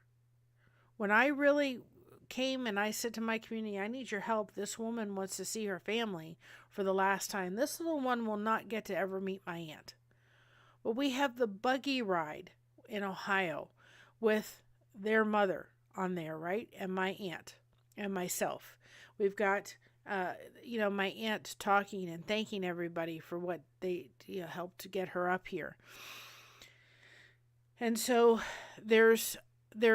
When I really came and I said to my community, I need your help. This woman wants to see her family for the last time. This little one will not get to ever meet my aunt. Well, we have the buggy ride in Ohio with their mother on there, right? And my aunt and myself. We've got, my aunt talking and thanking everybody for what they helped to get her up here. And so there's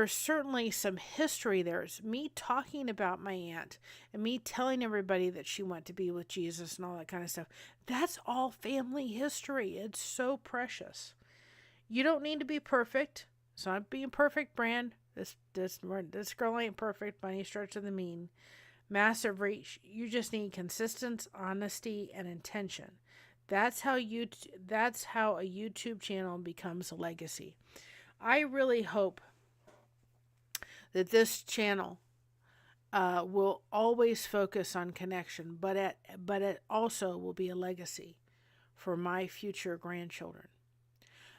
certainly some history. There's me talking about my aunt and me telling everybody that she went to be with Jesus and all that kind of stuff. That's all family history. It's so precious. You don't need to be perfect. It's not being perfect, Brand. This girl ain't perfect by any stretch of the mean. Massive reach. You just need consistency, honesty, and intention. That's how a YouTube channel becomes a legacy. I really hope that this channel will always focus on connection, but it also will be a legacy for my future grandchildren.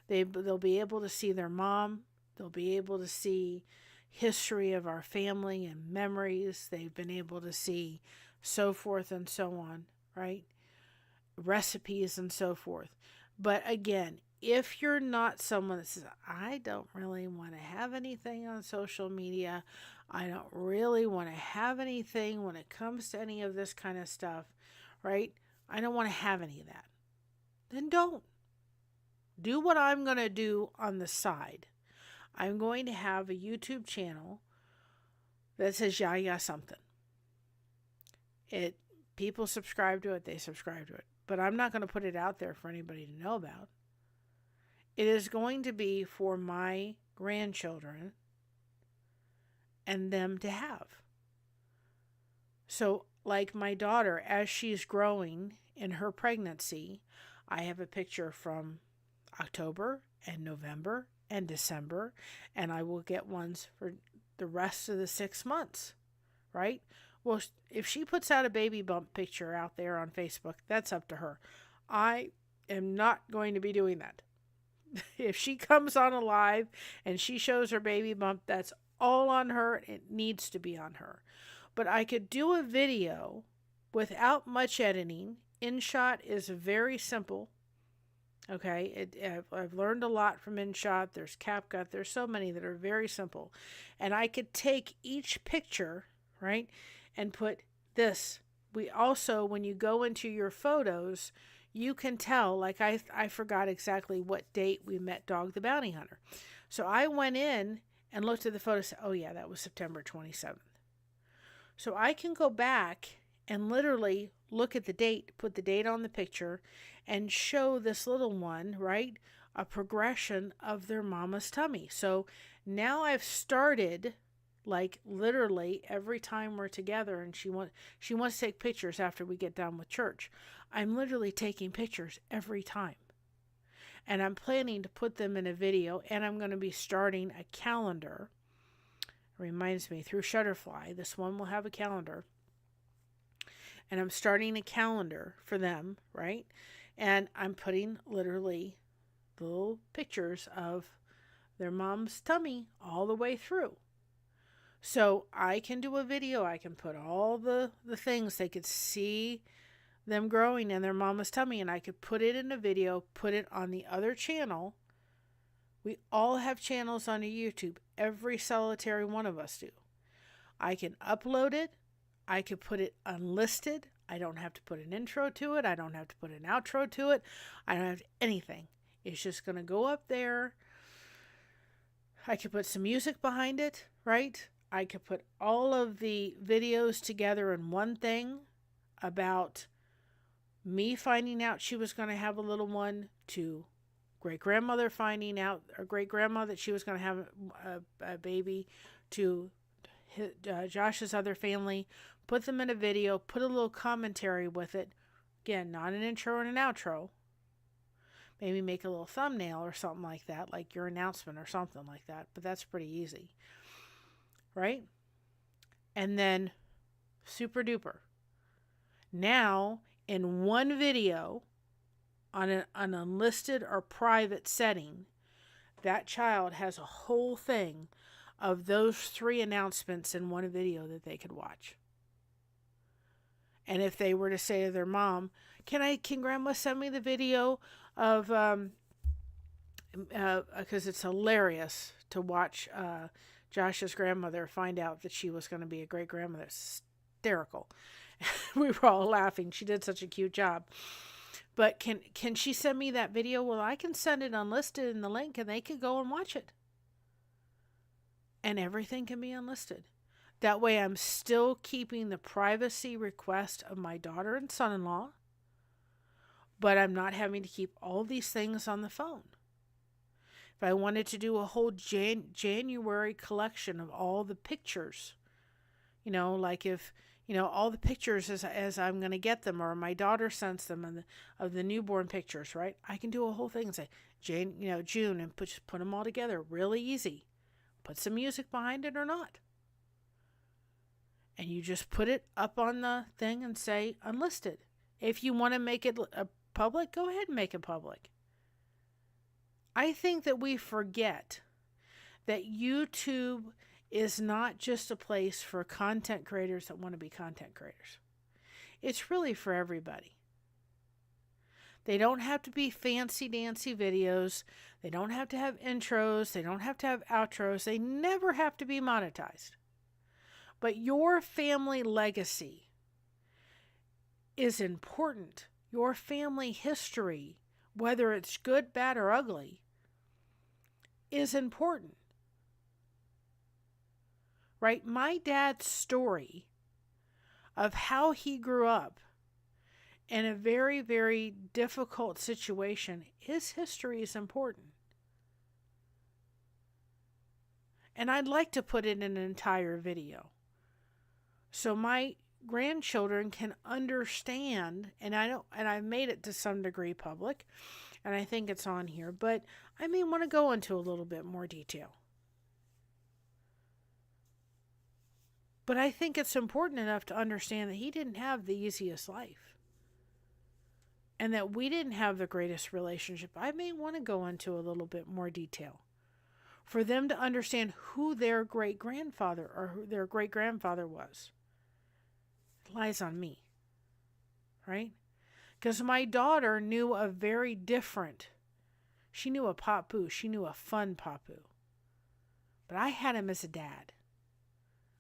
They'll be able to see their mom. They'll be able to see history of our family and memories. They've been able to see so forth and so on, right? Recipes and so forth. But again, if you're not someone that says, I don't really want to have anything on social media, I don't really want to have anything when it comes to any of this kind of stuff, right? I don't want to have any of that. Then don't. Do what I'm going to do on the side. I'm going to have a YouTube channel that says yeah something. People subscribe to it, they subscribe to it. But I'm not going to put it out there for anybody to know about. It is going to be for my grandchildren and them to have. So, like my daughter, as she's growing in her pregnancy, I have a picture from October and November and December, and I will get ones for the rest of the 6 months, right? Well, if she puts out a baby bump picture out there on Facebook, that's up to her. I am not going to be doing that. If she comes on a live and she shows her baby bump, that's all on her. It needs to be on her. But I could do a video without much editing. InShot is very simple. Okay, I've learned a lot from InShot. There's CapCut. There's so many that are very simple. And I could take each picture, right, and put this. We also, when you go into your photos, you can tell, like I forgot exactly what date we met Dog the Bounty Hunter. So I went in and looked at the photo and said, oh yeah, that was September 27th. So I can go back and literally look at the date, put the date on the picture, and show this little one, right, a progression of their mama's tummy. So now I've started, like literally every time we're together and she wants to take pictures after we get done with church. I'm literally taking pictures every time. And I'm planning to put them in a video, and I'm going to be starting a calendar. It reminds me, through Shutterfly, this one will have a calendar. And I'm starting a calendar for them, right? And I'm putting literally little pictures of their mom's tummy all the way through. So I can do a video. I can put all the things they could see them growing in their mama's tummy, and I could put it in a video, put it on the other channel. We all have channels on YouTube. Every solitary one of us do. I can upload it. I could put it unlisted. I don't have to put an intro to it. I don't have to put an outro to it. I don't have anything. It's just going to go up there. I could put some music behind it, right? I could put all of the videos together in one thing about me finding out she was going to have a little one, to great-grandmother finding out, or great-grandma that she was going to have a baby, to Josh's other family, put them in a video, put a little commentary with it. Again, not an intro and an outro. Maybe make a little thumbnail or something like that, like your announcement or something like that. But that's pretty easy. Right? And then, super duper. Now, in one video, on an unlisted or private setting, that child has a whole thing of those 3 announcements in one video that they could watch. And if they were to say to their mom, can grandma send me the video of, because it's hilarious to watch Josh's grandmother find out that she was going to be a great-grandmother. It's hysterical. We were all laughing. She did such a cute job. But can she send me that video? Well, I can send it unlisted in the link, and they can go and watch it. And everything can be unlisted. That way I'm still keeping the privacy request of my daughter and son-in-law, but I'm not having to keep all these things on the phone. If I wanted to do a whole January collection of all the pictures, like if, all the pictures as I'm going to get them, or my daughter sends them of the newborn pictures, right? I can do a whole thing and say, June, and put them all together. Really easy. Put some music behind it or not. And you just put it up on the thing and say unlisted. If you want to make it a public, go ahead and make it public. I think that we forget that YouTube is not just a place for content creators that want to be content creators. It's really for everybody. They don't have to be fancy dancy videos. They don't have to have intros. They don't have to have outros. They never have to be monetized. But your family legacy is important. Your family history, whether it's good, bad, or ugly, is important. Right? My dad's story of how he grew up in a very, very difficult situation, his history is important. And I'd like to put it in an entire video, so my grandchildren can understand, and I've made it to some degree public, and I think it's on here, but I may want to go into a little bit more detail. But I think it's important enough to understand that he didn't have the easiest life, and that we didn't have the greatest relationship. I may want to go into a little bit more detail for them to understand who their great-grandfather or who their great-grandfather was. It lies on me, right? Because my daughter knew a very different, she knew a papu, she knew a fun papu. But I had him as a dad.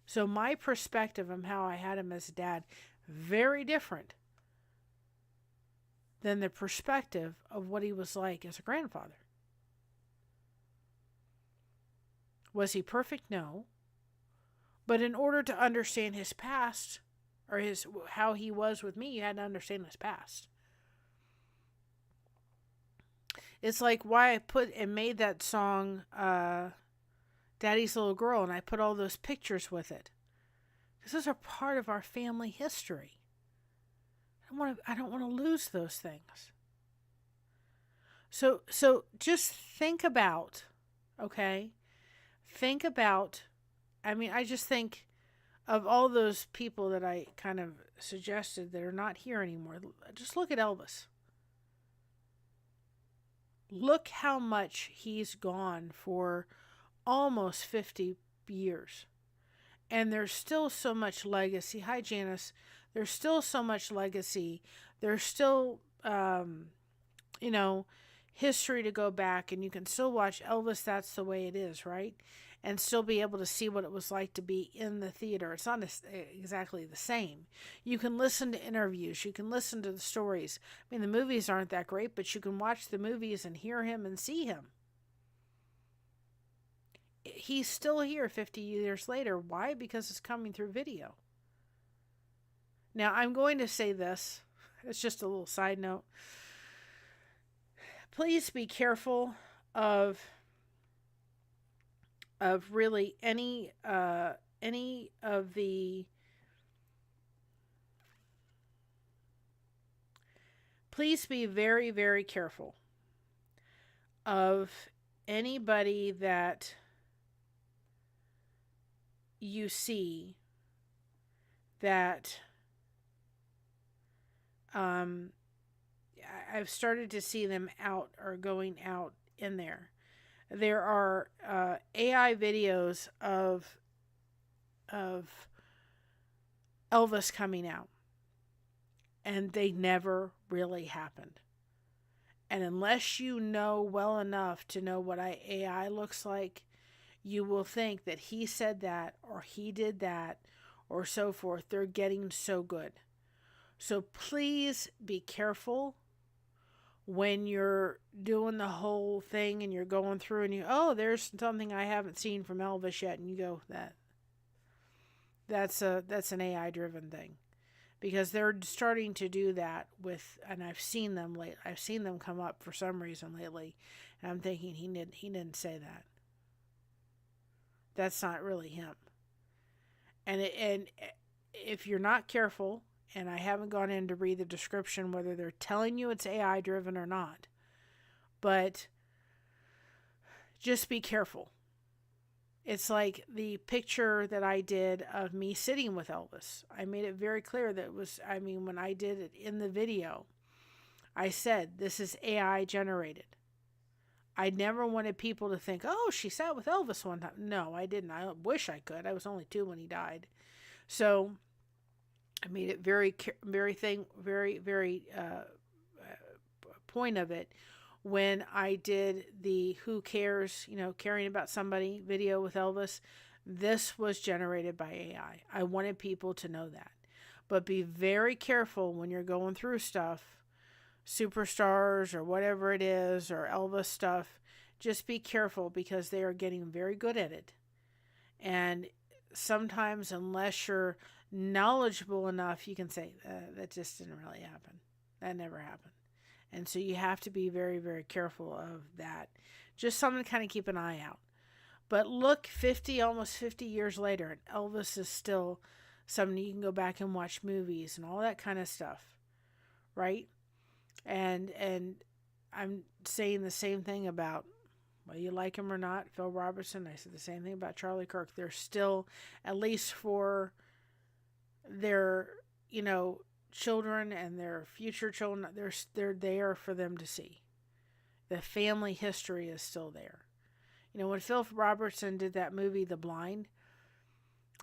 So my perspective of how I had him as a dad, very different than the perspective of what he was like as a grandfather. Was he perfect? No. But in order to understand his past, or how he was with me, you had to understand his past. It's like why I put and made that song, Daddy's Little Girl, and I put all those pictures with it. Because those are part of our family history. I don't want to lose those things. So just think about, okay? Think about, I just think of all those people that I kind of suggested that are not here anymore. Just look at Elvis. Look how much he's gone for almost 50 years. And there's still so much legacy. Hi, Janice. There's still so much legacy. There's still, history to go back, and you can still watch Elvis, That's the Way It Is, right? And still be able to see what it was like to be in the theater. It's not exactly the same. You can listen to interviews. You can listen to the stories. The movies aren't that great, but you can watch the movies and hear him and see him. He's still here 50 years later. Why? Because it's coming through video. Now, I'm going to say this. It's just a little side note. Please be careful of really any of the. Please be very, very careful of anybody that you see that I've started to see them out or going out in there. There are AI videos of Elvis coming out, and they never really happened. And unless you know well enough to know what AI looks like, you will think that he said that or he did that or so forth. They're getting so good. So please be careful when you're doing the whole thing and you're going through and there's something I haven't seen from Elvis yet, and you go, that's an AI driven thing. Because they're starting to do that with, and I've seen them come up for some reason lately, and I'm thinking he didn't say that. That's not really him. And if you're not careful, and I haven't gone in to read the description whether they're telling you it's AI driven or not, but just be careful. It's like the picture that I did of me sitting with Elvis. I made it very clear that it was, when I did it in the video, I said, this is AI generated. I never wanted people to think, oh, she sat with Elvis one time. No, I didn't. I wish I could. I was only 2 when he died. So I made it very point of it when I did the Who Cares, caring about somebody video with Elvis. This was generated by AI. I wanted people to know that. But be very careful when you're going through stuff, superstars or whatever it is, or Elvis stuff. Just be careful because they are getting very good at it. And sometimes, unless you're knowledgeable enough, you can say, that just didn't really happen. That never happened. And so you have to be very, very careful of that. Just something to kind of keep an eye out. But look, almost 50 years later, and Elvis is still something you can go back and watch movies and all that kind of stuff, right? And I'm saying the same thing about, whether you like him or not, Phil Robertson. I said the same thing about Charlie Kirk. They're still, at least for their, children and their future children, they're there for them to see. The family history is still there. When Phil Robertson did that movie, The Blind,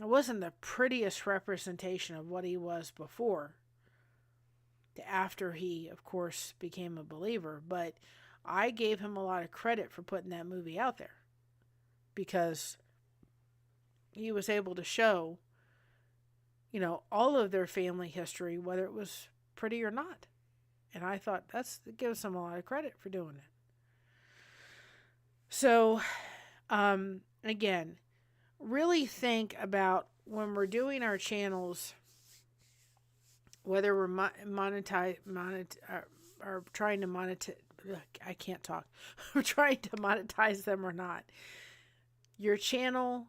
it wasn't the prettiest representation of what he was before, after he, of course, became a believer. But I gave him a lot of credit for putting that movie out there, because he was able to show, all of their family history, whether it was pretty or not. And I thought that gives him a lot of credit for doing it. So, again, really think about when we're doing our channels, whether we're or trying to monetize. I can't talk. We're trying to monetize them or not. Your channel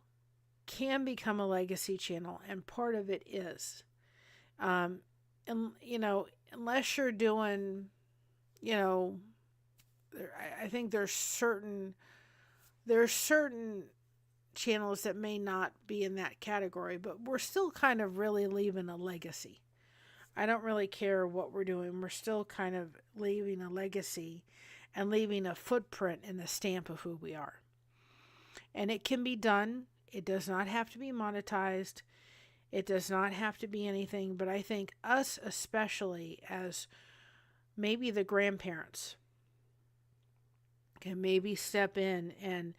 can become a legacy channel, and part of it is, and unless you're doing, I think there's certain channels that may not be in that category, but we're still kind of really leaving a legacy. I don't really care what we're doing. We're still kind of leaving a legacy and leaving a footprint and a stamp of who we are. And it can be done. It does not have to be monetized. It does not have to be anything. But I think us, especially as maybe the grandparents, can maybe step in and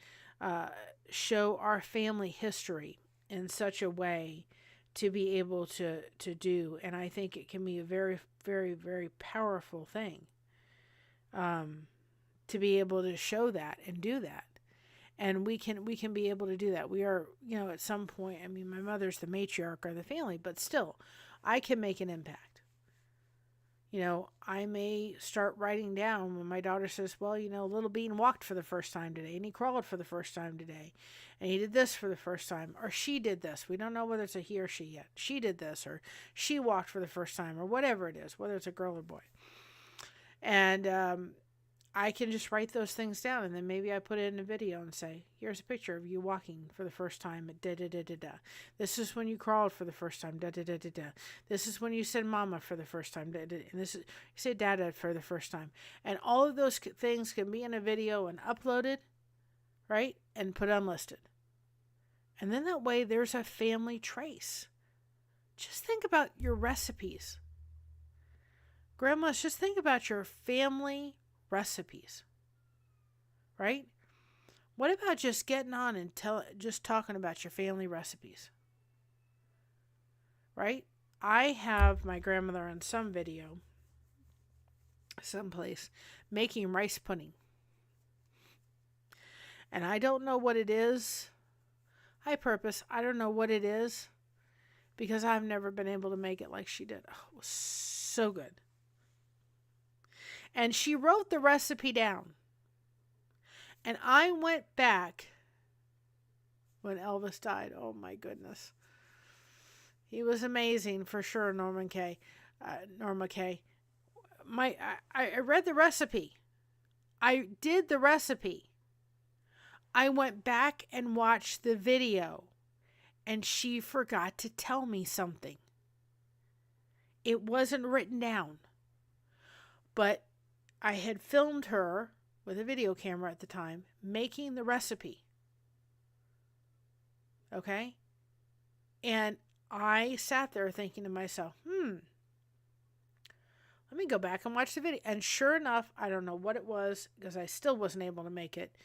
show our family history in such a way to be able to do. And I think it can be a very, very, very powerful thing to be able to show that and do that. And we can be able to do that. We are, at some point, I mean, my mother's the matriarch of the family, but still, I can make an impact. I may start writing down when my daughter says, well, little Bean walked for the first time today, and he crawled for the first time today, and he did this for the first time, or she did this. We don't know whether it's a he or she yet. She did this, or she walked for the first time, or whatever it is, whether it's a girl or boy. And I can just write those things down, and then maybe I put it in a video and say, here's a picture of you walking for the first time at da-da-da-da-da. This is when you crawled for the first time, da-da-da-da-da. This is when you said mama for the first time, da-da-da. And this is, you say dada for the first time. And all of those things can be in a video and uploaded, right? And put unlisted. And then that way there's a family trace. Just think about your recipes. Grandmas, just think about your family recipes, right? What about just getting on and just talking about your family recipes, right? I have my grandmother on some video, someplace, making rice pudding. And I don't know what it is. I don't know what it is, because I've never been able to make it like she did. Oh, it was so good. And she wrote the recipe down. And I went back when Elvis died. Oh my goodness. He was amazing for sure, Norma Kay. I read the recipe. I did the recipe. I went back and watched the video, and she forgot to tell me something. It wasn't written down. But I had filmed her with a video camera at the time making the recipe. Okay? And I sat there thinking to myself, let me go back and watch the video. And sure enough, I don't know what it was because I still wasn't able to make it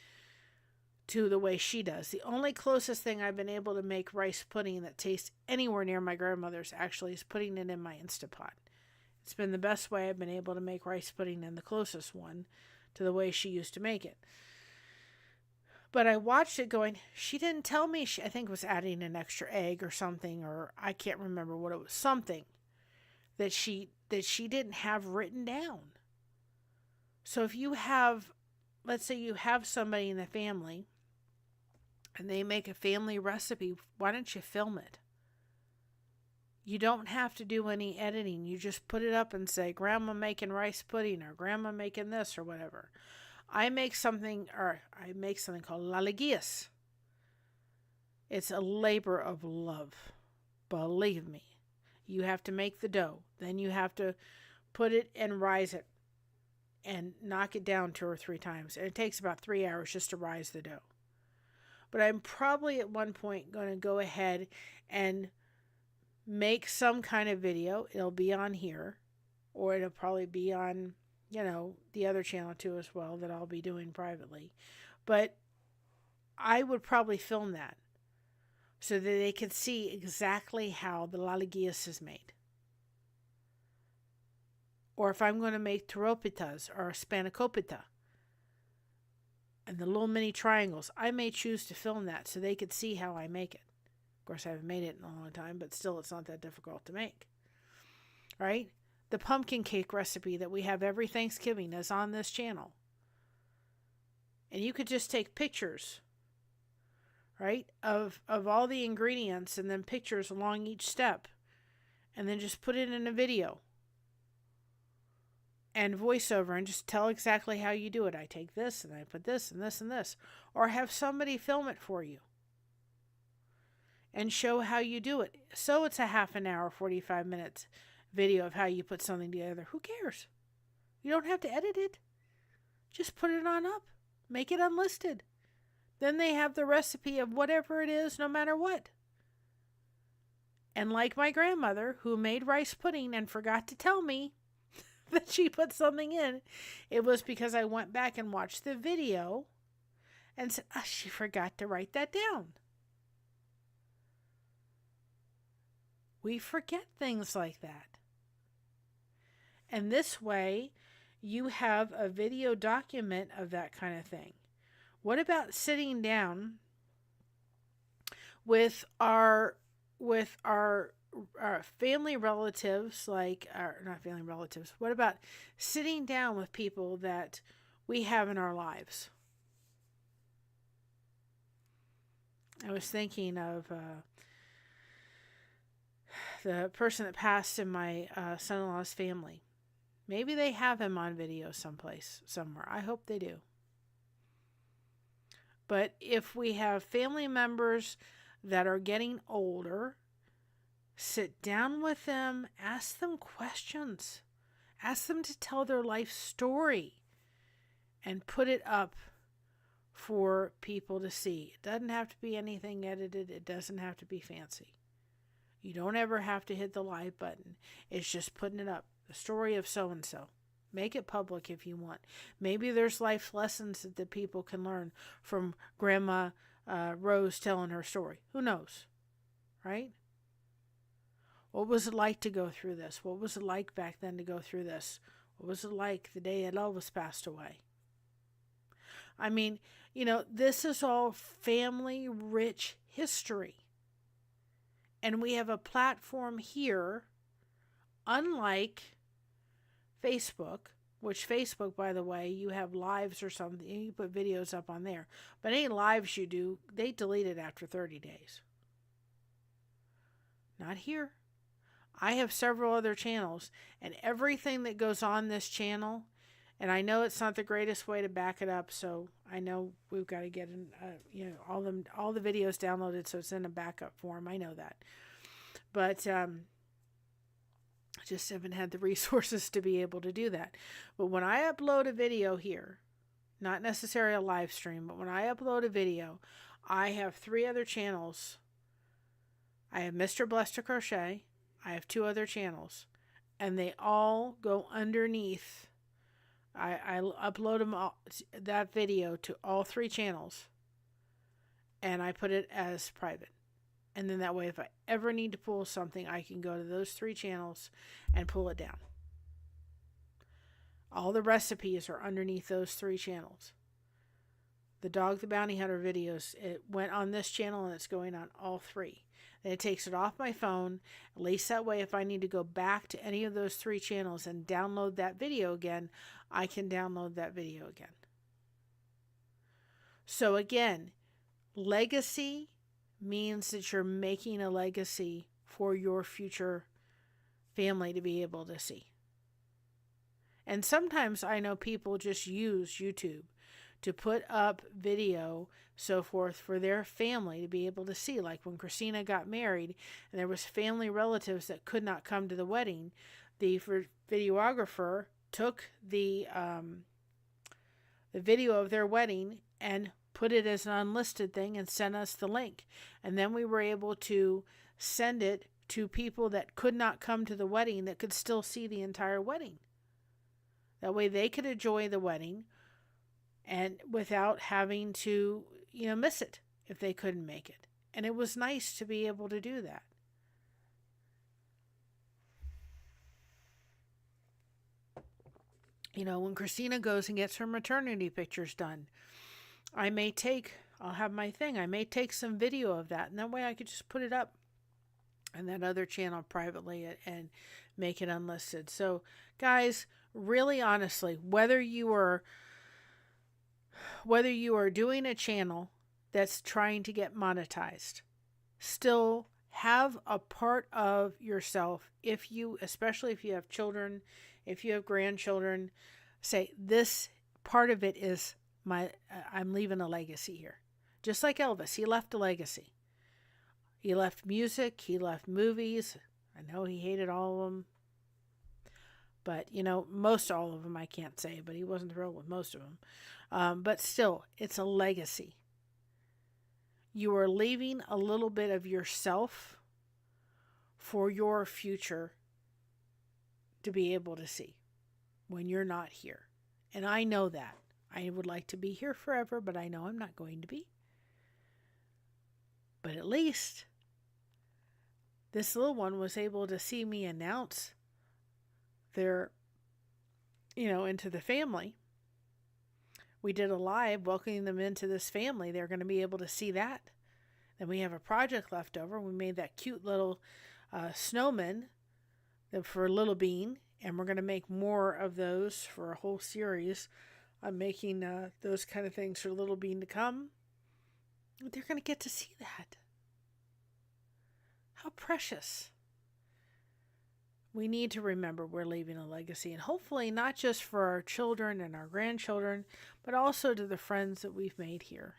to the way she does. The only closest thing I've been able to make rice pudding that tastes anywhere near my grandmother's actually is putting it in my Instapot. It's been the best way I've been able to make rice pudding and the closest one to the way she used to make it. But I watched it going, she didn't tell me, I think it was adding an extra egg or something, or I can't remember what it was, something that she didn't have written down. So if you have, let's say you have somebody in the family and they make a family recipe, why don't you film it? You don't have to do any editing. You just put it up and say, Grandma making rice pudding or Grandma making this or whatever. I make something called laliguillas. It's a labor of love. Believe me. You have to make the dough. Then you have to put it and rise it and knock it down 2 or 3 times. And it takes about 3 hours just to rise the dough. But I'm probably at one point going to go ahead and make some kind of video. It'll be on here, or it'll probably be on, the other channel too as well that I'll be doing privately. But I would probably film that so that they could see exactly how the laliguillas is made. Or if I'm going to make taropitas or spanakopita and the little mini triangles, I may choose to film that so they could see how I make it. Of course, I haven't made it in a long time, but still it's not that difficult to make. Right? The pumpkin cake recipe that we have every Thanksgiving is on this channel. And you could just take pictures, right, of all the ingredients and then pictures along each step. And then just put it in a video. And voiceover and just tell exactly how you do it. I take this and I put this and this and this. Or have somebody film it for you. And show how you do it. So it's a half an hour, 45 minutes video of how you put something together. Who cares? You don't have to edit it. Just put it on up. Make it unlisted. Then they have the recipe of whatever it is, no matter what. And like my grandmother, who made rice pudding and forgot to tell me that she put something in, it was because I went back and watched the video and said, she forgot to write that down. We forget things like that. And this way, you have a video document of that kind of thing. What about sitting down with our family relatives, not family relatives. What about sitting down with people that we have in our lives? I was thinking of the person that passed in my son-in-law's family. Maybe they have him on video someplace, somewhere. I hope they do. But if we have family members that are getting older, sit down with them, ask them questions. Ask them to tell their life story and put it up for people to see. It doesn't have to be anything edited. It doesn't have to be fancy. You don't ever have to hit the like button. It's just putting it up. The story of so-and-so. Make it public if you want. Maybe there's life lessons that people can learn from Grandma Rose telling her story. Who knows? Right? What was it like to go through this? What was it like back then to go through this? What was it like the day that Elvis passed away? I mean, this is all family-rich history. And we have a platform here, unlike Facebook, which Facebook, by the way, you have lives or something, you put videos up on there. But any lives you do, they delete it after 30 days. Not here. I have several other channels, and everything that goes on this channel, and I know it's not the greatest way to back it up, so I know we've got to get all the videos downloaded so it's in a backup form. I know that. But Just haven't had the resources to be able to do that. But when I upload a video here, not necessarily a live stream, but when I upload a video, I have 3 other channels. I have Mr. Blessed to Crochet. I have 2 other channels. And they all go underneath. I upload them all, that video to all 3 channels. And I put it as private. And then that way, if I ever need to pull something, I can go to those 3 channels and pull it down. All the recipes are underneath those 3 channels. The Dog the Bounty Hunter videos, it went on this channel and it's going on all 3. And it takes it off my phone. At least that way, if I need to go back to any of those 3 channels and download that video again, I can download that video again. So again, legacy means that you're making a legacy for your future family to be able to see. And sometimes I know people just use YouTube to put up video, so forth, for their family to be able to see. Like when Christina got married and there was family relatives that could not come to the wedding, the videographer took the video of their wedding and put it as an unlisted thing and sent us the link. And then we were able to send it to people that could not come to the wedding that could still see the entire wedding. That way they could enjoy the wedding and without having to, miss it if they couldn't make it. And it was nice to be able to do that. When Christina goes and gets her maternity pictures done, I may take some video of that, and that way I could just put it up on that other channel privately and make it unlisted. So guys, really honestly, whether you are doing a channel that's trying to get monetized, still have a part of yourself, especially if you have children, if you have grandchildren, say this part of it is I'm leaving a legacy here. Just like Elvis, he left a legacy. He left music, he left movies. I know he hated all of them. But, most all of them I can't say, but he wasn't thrilled with most of them. But still, it's a legacy. You are leaving a little bit of yourself for your future to be able to see when you're not here. And I know that. I would like to be here forever, but I know I'm not going to be. But at least this little one was able to see me announce their, into the family. We did a live welcoming them into this family. They're going to be able to see that. Then we have a project left over. We made that cute little snowman for Little Bean, and we're going to make more of those for a whole series. I'm making those kind of things for Little Bean to come. They're going to get to see that. How precious. We need to remember we're leaving a legacy, and hopefully not just for our children and our grandchildren, but also to the friends that we've made here.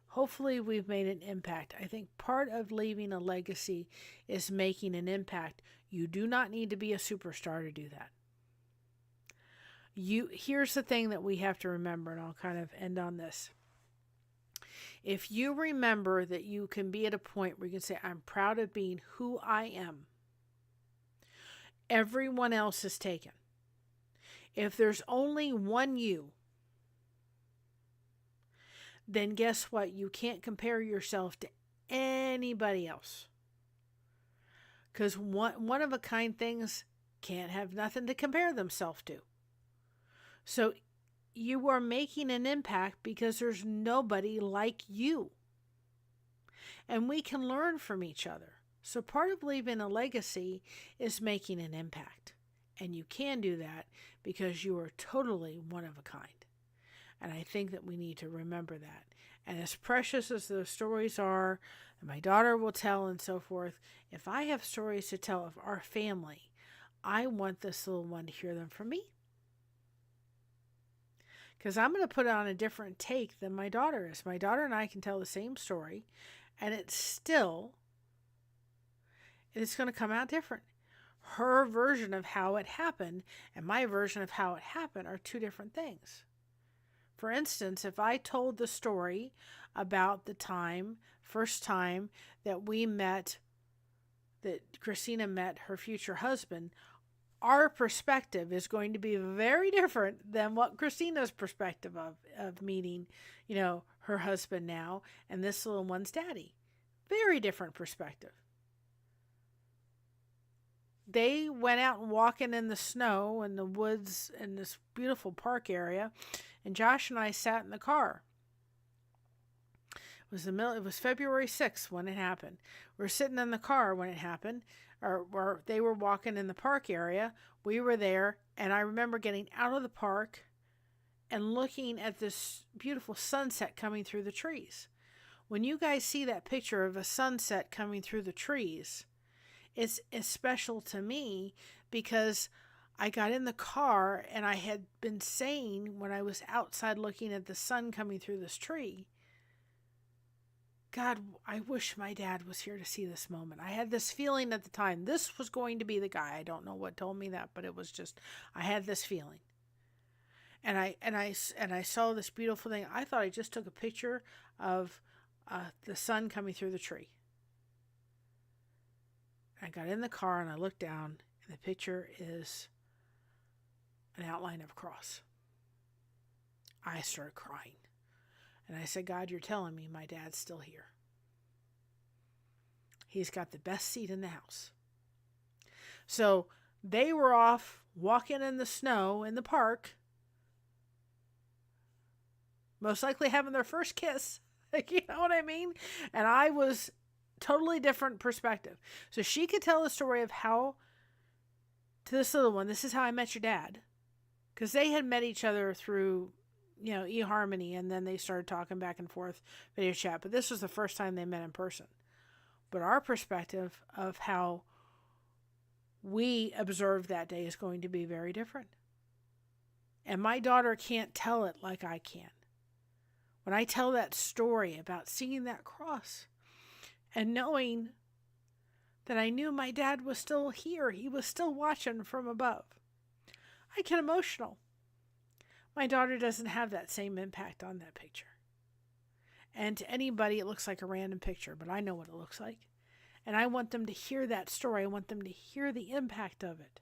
Hopefully we've made an impact. I think part of leaving a legacy is making an impact. You do not need to be a superstar to do that. Here's the thing that we have to remember, and I'll kind of end on this. If you remember that you can be at a point where you can say, I'm proud of being who I am, everyone else is taken. If there's only one you, then guess what? You can't compare yourself to anybody else. Because one of a kind things can't have nothing to compare themselves to. So you are making an impact because there's nobody like you. And we can learn from each other. So part of leaving a legacy is making an impact. And you can do that because you are totally one of a kind. And I think that we need to remember that. And as precious as those stories are, and my daughter will tell and so forth, if I have stories to tell of our family, I want this little one to hear them from me. Because I'm going to put it on a different take than my daughter is. My daughter and I can tell the same story, and it's going to come out different. her version of how it happened and my version of how it happened are two different things. For instance, if I told the story about the first time that we met, that Christina met her future husband, our perspective is going to be very different than what Christina's perspective of meeting, her husband now and this little one's daddy. Very different perspective. They went out and walking in the snow in the woods in this beautiful park area, and Josh and I sat in the car. It was February 6th when it happened. We were sitting in the car when it happened, or they were walking in the park area. We were there, and I remember getting out of the park and looking at this beautiful sunset coming through the trees. When you guys see that picture of a sunset coming through the trees, it's special to me because I got in the car and I had been saying when I was outside looking at the sun coming through this tree, God, I wish my dad was here to see this moment. I had this feeling at the time. This was going to be the guy. I don't know what told me that, but it was just, I had this feeling. And I saw this beautiful thing. I thought I just took a picture of the sun coming through the tree. I got in the car and I looked down, and the picture is an outline of a cross. I started crying. And I said, God, you're telling me my dad's still here. He's got the best seat in the house. So they were off walking in the snow in the park, most likely having their first kiss. You know what I mean? And I was totally different perspective. So she could tell the story of how, to this little one, this is how I met your dad. Because they had met each other through, eHarmony, and then they started talking back and forth, video chat. But this was the first time they met in person. But our perspective of how we observed that day is going to be very different. And my daughter can't tell it like I can. When I tell that story about seeing that cross and knowing that I knew my dad was still here, he was still watching from above, I get emotional. My daughter doesn't have that same impact on that picture. And to anybody, it looks like a random picture, but I know what it looks like. And I want them to hear that story. I want them to hear the impact of it.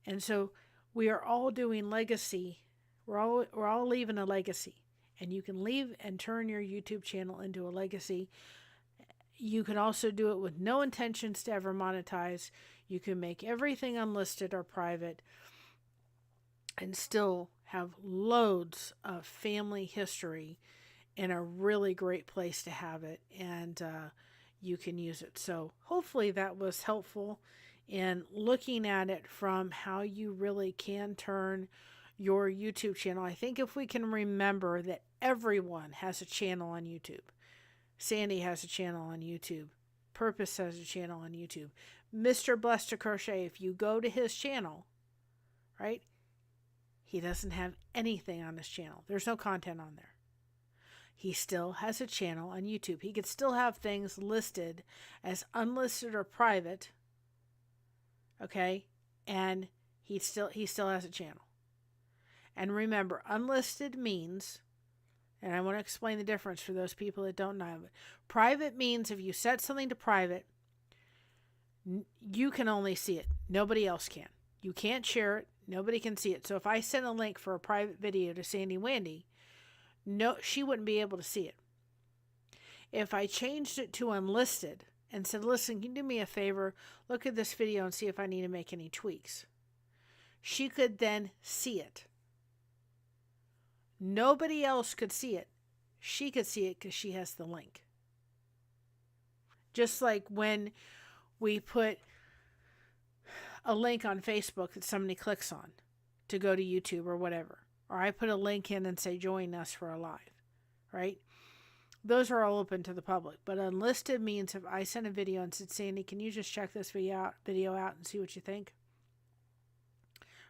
And so we are all doing legacy. We're all leaving a legacy. And you can leave and turn your YouTube channel into a legacy. You can also do it with no intentions to ever monetize. You can make everything unlisted or private and still have loads of family history in a really great place to have it, and you can use it. So hopefully that was helpful in looking at it from how you really can turn your YouTube channel. I think if we can remember that everyone has a channel on YouTube. Sandy has a channel on YouTube. Purpose has a channel on YouTube. Mr. Blessed to Crochet, if you go to his channel, right, he doesn't have anything on his channel. There's no content on there. He still has a channel on YouTube. He could still have things listed as unlisted or private, okay, and he still has a channel. And remember, unlisted means, and I want to explain the difference for those people that don't know it. Private means if you set something to private, you can only see it. Nobody else can. You can't share it. Nobody can see it. So if I send a link for a private video to Sandy Wandy, no, she wouldn't be able to see it. If I changed it to unlisted and said, listen, can you do me a favor? Look at this video and see if I need to make any tweaks. She could then see it. Nobody else could see it. She could see it because she has the link. Just like when we put a link on Facebook that somebody clicks on to go to YouTube or whatever. Or I put a link in and say, join us for a live, right? Those are all open to the public. But unlisted means if I sent a video and said, Sandy, can you just check this video out and see what you think?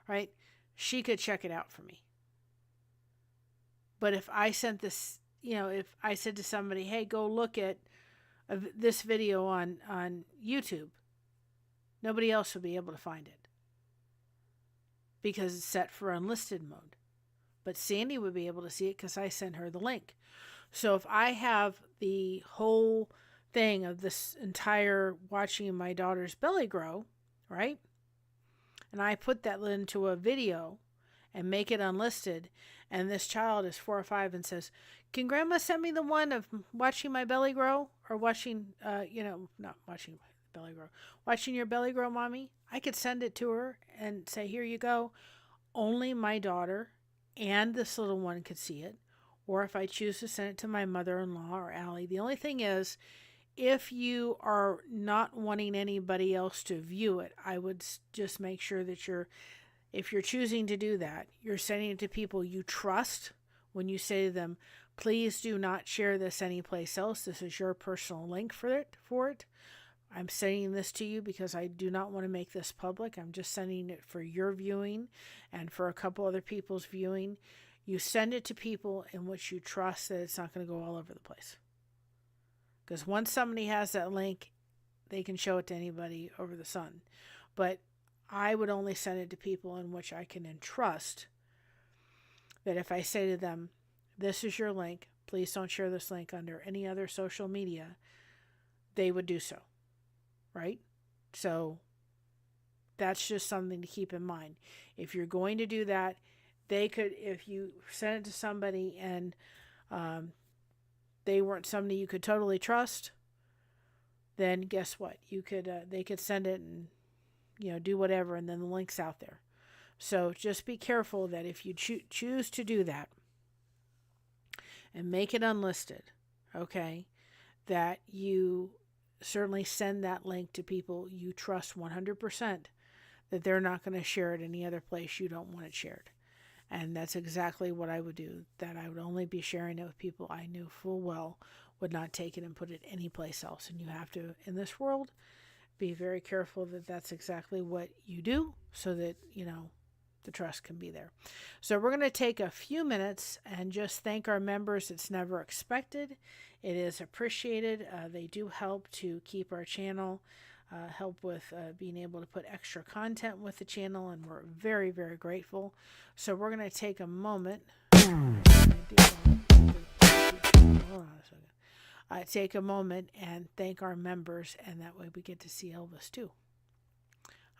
Right? She could check it out for me. But if I sent this, if I said to somebody, hey, go look at this video on YouTube, Nobody else will be able to find it because it's set for unlisted mode. But Sandy would be able to see it because I sent her the link. So if I have the whole thing of this entire watching my daughter's belly grow, right? And I put that into a video and make it unlisted, and this child is 4 or 5 and says, "Can Grandma send me the one of watching my belly grow?" Or watching, not watching my belly grow, watching your belly grow, Mommy. I could send it to her and say, "Here you go." Only my daughter and this little one could see it. Or if I choose to send it to my mother-in-law or Allie. The only thing is, if you are not wanting anybody else to view it, I would just make sure that if you're choosing to do that, you're sending it to people you trust. When you say to them, "Please do not share this anyplace else. This is your personal link for it. I'm sending this to you because I do not want to make this public. I'm just sending it for your viewing and for a couple other people's viewing." You send it to people in which you trust that it's not going to go all over the place. Because once somebody has that link, they can show it to anybody over the sun. But I would only send it to people in which I can entrust that if I say to them, "This is your link, please don't share this link under any other social media," they would do so. Right? So that's just something to keep in mind. If you're going to do that, they could, if you send it to somebody and they weren't somebody you could totally trust, then guess what? You could they could send it and do whatever, and then the link's out there. So just be careful that if you choose to do that and make it unlisted, okay, that you certainly send that link to people you trust 100%, that they're not going to share it any other place you don't want it shared. And that's exactly what I would do, that I would only be sharing it with people I knew full well would not take it and put it anyplace else. And you have to, in this world, be very careful that that's exactly what you do so that, the trust can be there. So we're going to take a few minutes and just thank our members. It's never expected. It is appreciated. They do help to keep our channel, help with being able to put extra content with the channel, and we're very, very grateful. So we're going to take a moment. Hold on a second. Take a moment and thank our members, and that way we get to see Elvis too.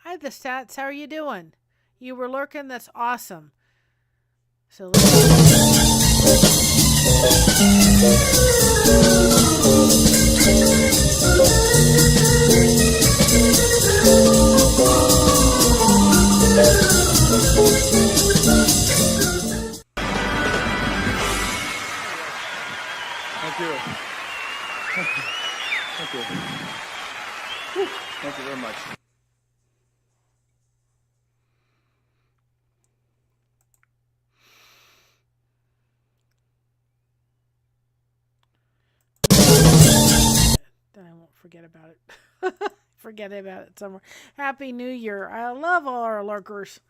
Hi, the Stats. How are you doing? You were lurking? That's awesome. So let's Thank you. Thank you. Thank you very much. then I won't forget about it. Forget about it somewhere. Happy New Year. I love all our lurkers.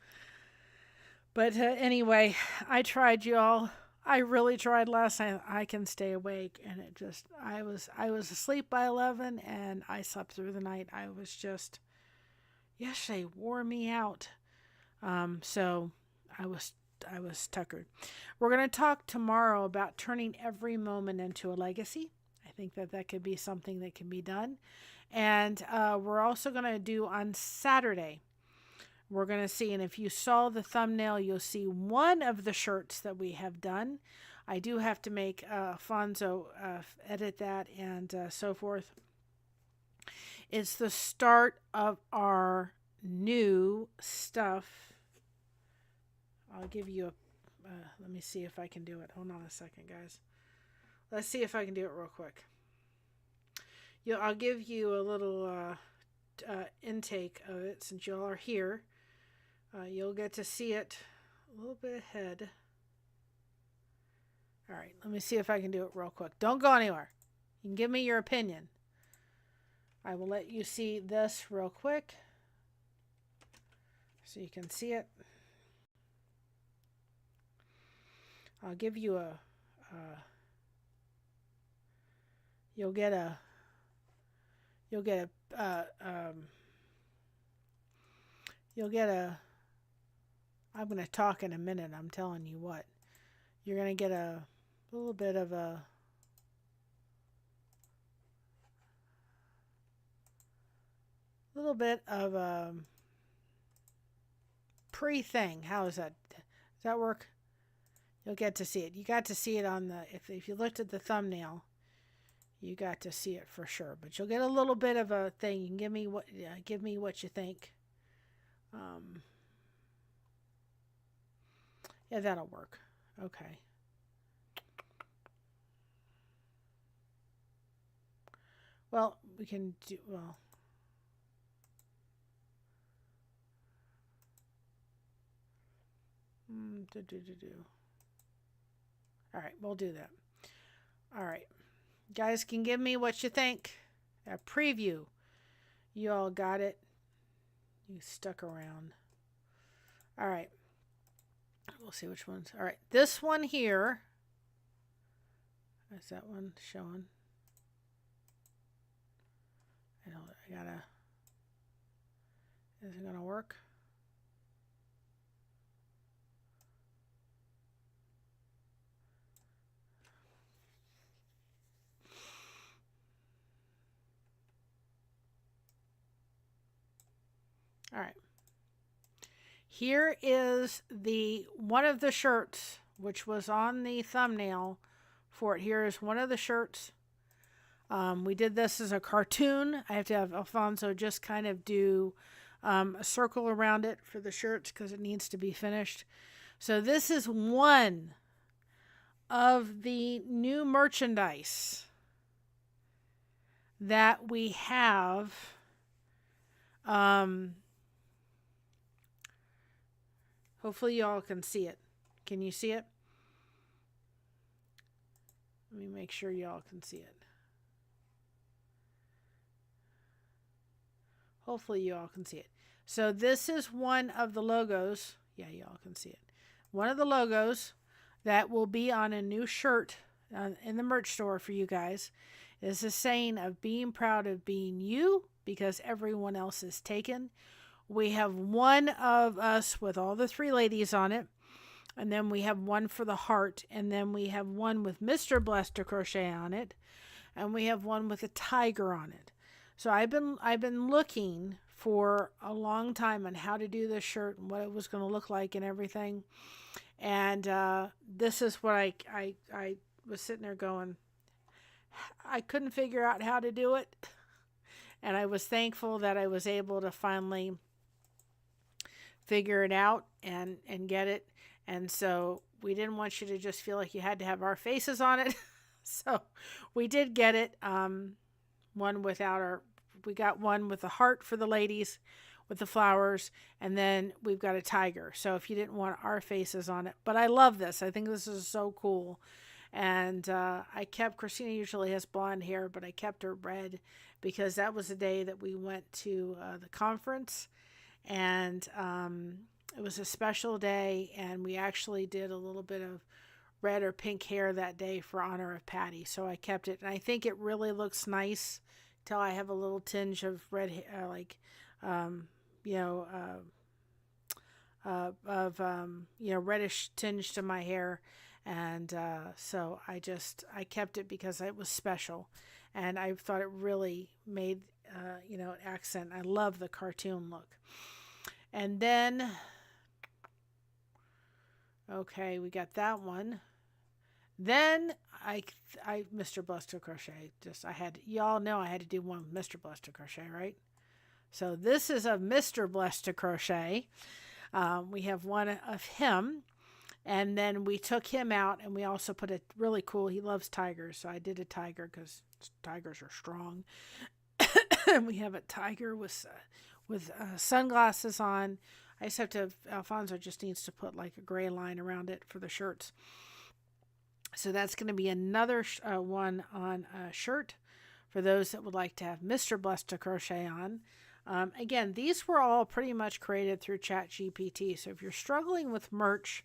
But anyway, I tried, y'all. I really tried last night. I can stay awake, and it just, I was asleep by 11, and I slept through the night. I was just, yesterday wore me out. So I was tuckered. We're going to talk tomorrow about turning every moment into a legacy. I think that could be something that can be done. And we're also going to do on Saturday. We're going to see, and if you saw the thumbnail, you'll see one of the shirts that we have done. I do have to make Fonzo edit that and so forth. It's the start of our new stuff. I'll give you a, let me see if I can do it. Hold on a second, guys. Let's see if I can do it real quick. I'll give you a little intake of it since y'all are here. You'll get to see it a little bit ahead. All right, let me see if I can do it real quick. Don't go anywhere. You can give me your opinion. I will let you see this real quick so you can see it. I'll give you a, you'll get a you'll get a, I'm going to talk in a minute, I'm telling you what. You're going to get a little bit of a pre-thing. How is that? Does that work? You'll get to see it. You got to see it on the, if you looked at the thumbnail, you got to see it for sure. But you'll get a little bit of a thing. You can give me what you think. Yeah, that'll work. Okay. Well, we can do, well. All right, we'll do that. All right. Guys, can give me what you think. A preview. You all got it. You stuck around. All right. We'll see which ones. All right. This one here. Is that one showing? I gotta. Is it gonna work? All right. Here is the one of the shirts which was on the thumbnail for it. Here is one of the shirts. We did this as a cartoon. I have to have Alfonso just kind of do a circle around it for the shirts because it needs to be finished. So this is one of the new merchandise that we have. Hopefully y'all can see it. Can you see it? Let me make sure y'all can see it. Hopefully you all can see it. So this is one of the logos. Yeah, y'all can see it. One of the logos that will be on a new shirt in the merch store for you guys is the saying of being proud of being you because everyone else is taken. We have one of us with all the three ladies on it. And then we have one for the heart. And then we have one with Mr. Blessed to Crochet on it. And we have one with a tiger on it. So I've been looking for a long time on how to do this shirt and what it was going to look like and everything. And this is what I was sitting there going, I couldn't figure out how to do it. And I was thankful that I was able to finally figure it out and get it. And so we didn't want you to just feel like you had to have our faces on it. So we did get it. One without we got one with the heart for the ladies with the flowers, and then we've got a tiger. So if you didn't want our faces on it, but I love this. I think this is so cool. And I kept, Christina usually has blonde hair, but I kept her red because that was the day that we went to the conference, and it was a special day, and we actually did a little bit of red or pink hair that day for honor of Patty. So I kept it, and I think it really looks nice till I have a little tinge of red hair, reddish tinge to my hair. And so I kept it because it was special, and I thought it really made an accent. I love the cartoon look. And then okay, we got that one. Then I Mr. Blessed to Crochet. Y'all know I had to do one with Mr. Blessed to Crochet, right? So this is a Mr. Blessed to Crochet. We have one of him, and then we took him out, and we also put a really cool. He loves tigers, so I did a tiger because tigers are strong. And we have a tiger with sunglasses on. I just have to. Alfonso just needs to put like a gray line around it for the shirts. So that's going to be another one on a shirt for those that would like to have Mr. Blessed to Crochet on. Again, these were all pretty much created through ChatGPT. So if you're struggling with merch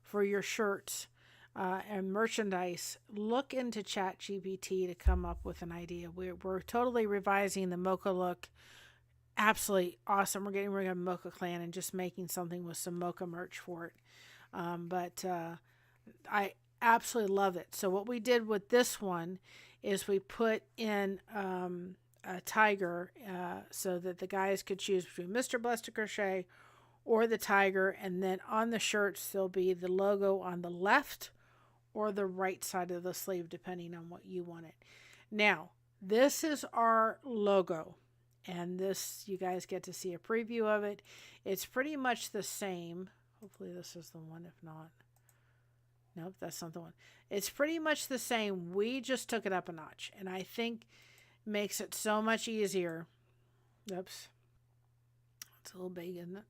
for your shirts and merchandise, look into ChatGPT to come up with an idea. We're totally revising the Mocha look absolutely awesome. We're getting rid of Mocha Clan and just making something with some Mocha merch for it. But I absolutely love it. So what we did with this one is we put in a tiger so that the guys could choose between Mr. Blessed to Crochet or the tiger, and then on the shirts there'll be the logo on the left or the right side of the sleeve depending on what you want it. Now, this is our logo, and this, you guys get to see a preview of it. It's pretty much the same. Hopefully this is the one. If not, nope, that's not the one. It's pretty much the same. We just took it up a notch, and I think makes it so much easier. Oops, it's a little big, isn't it?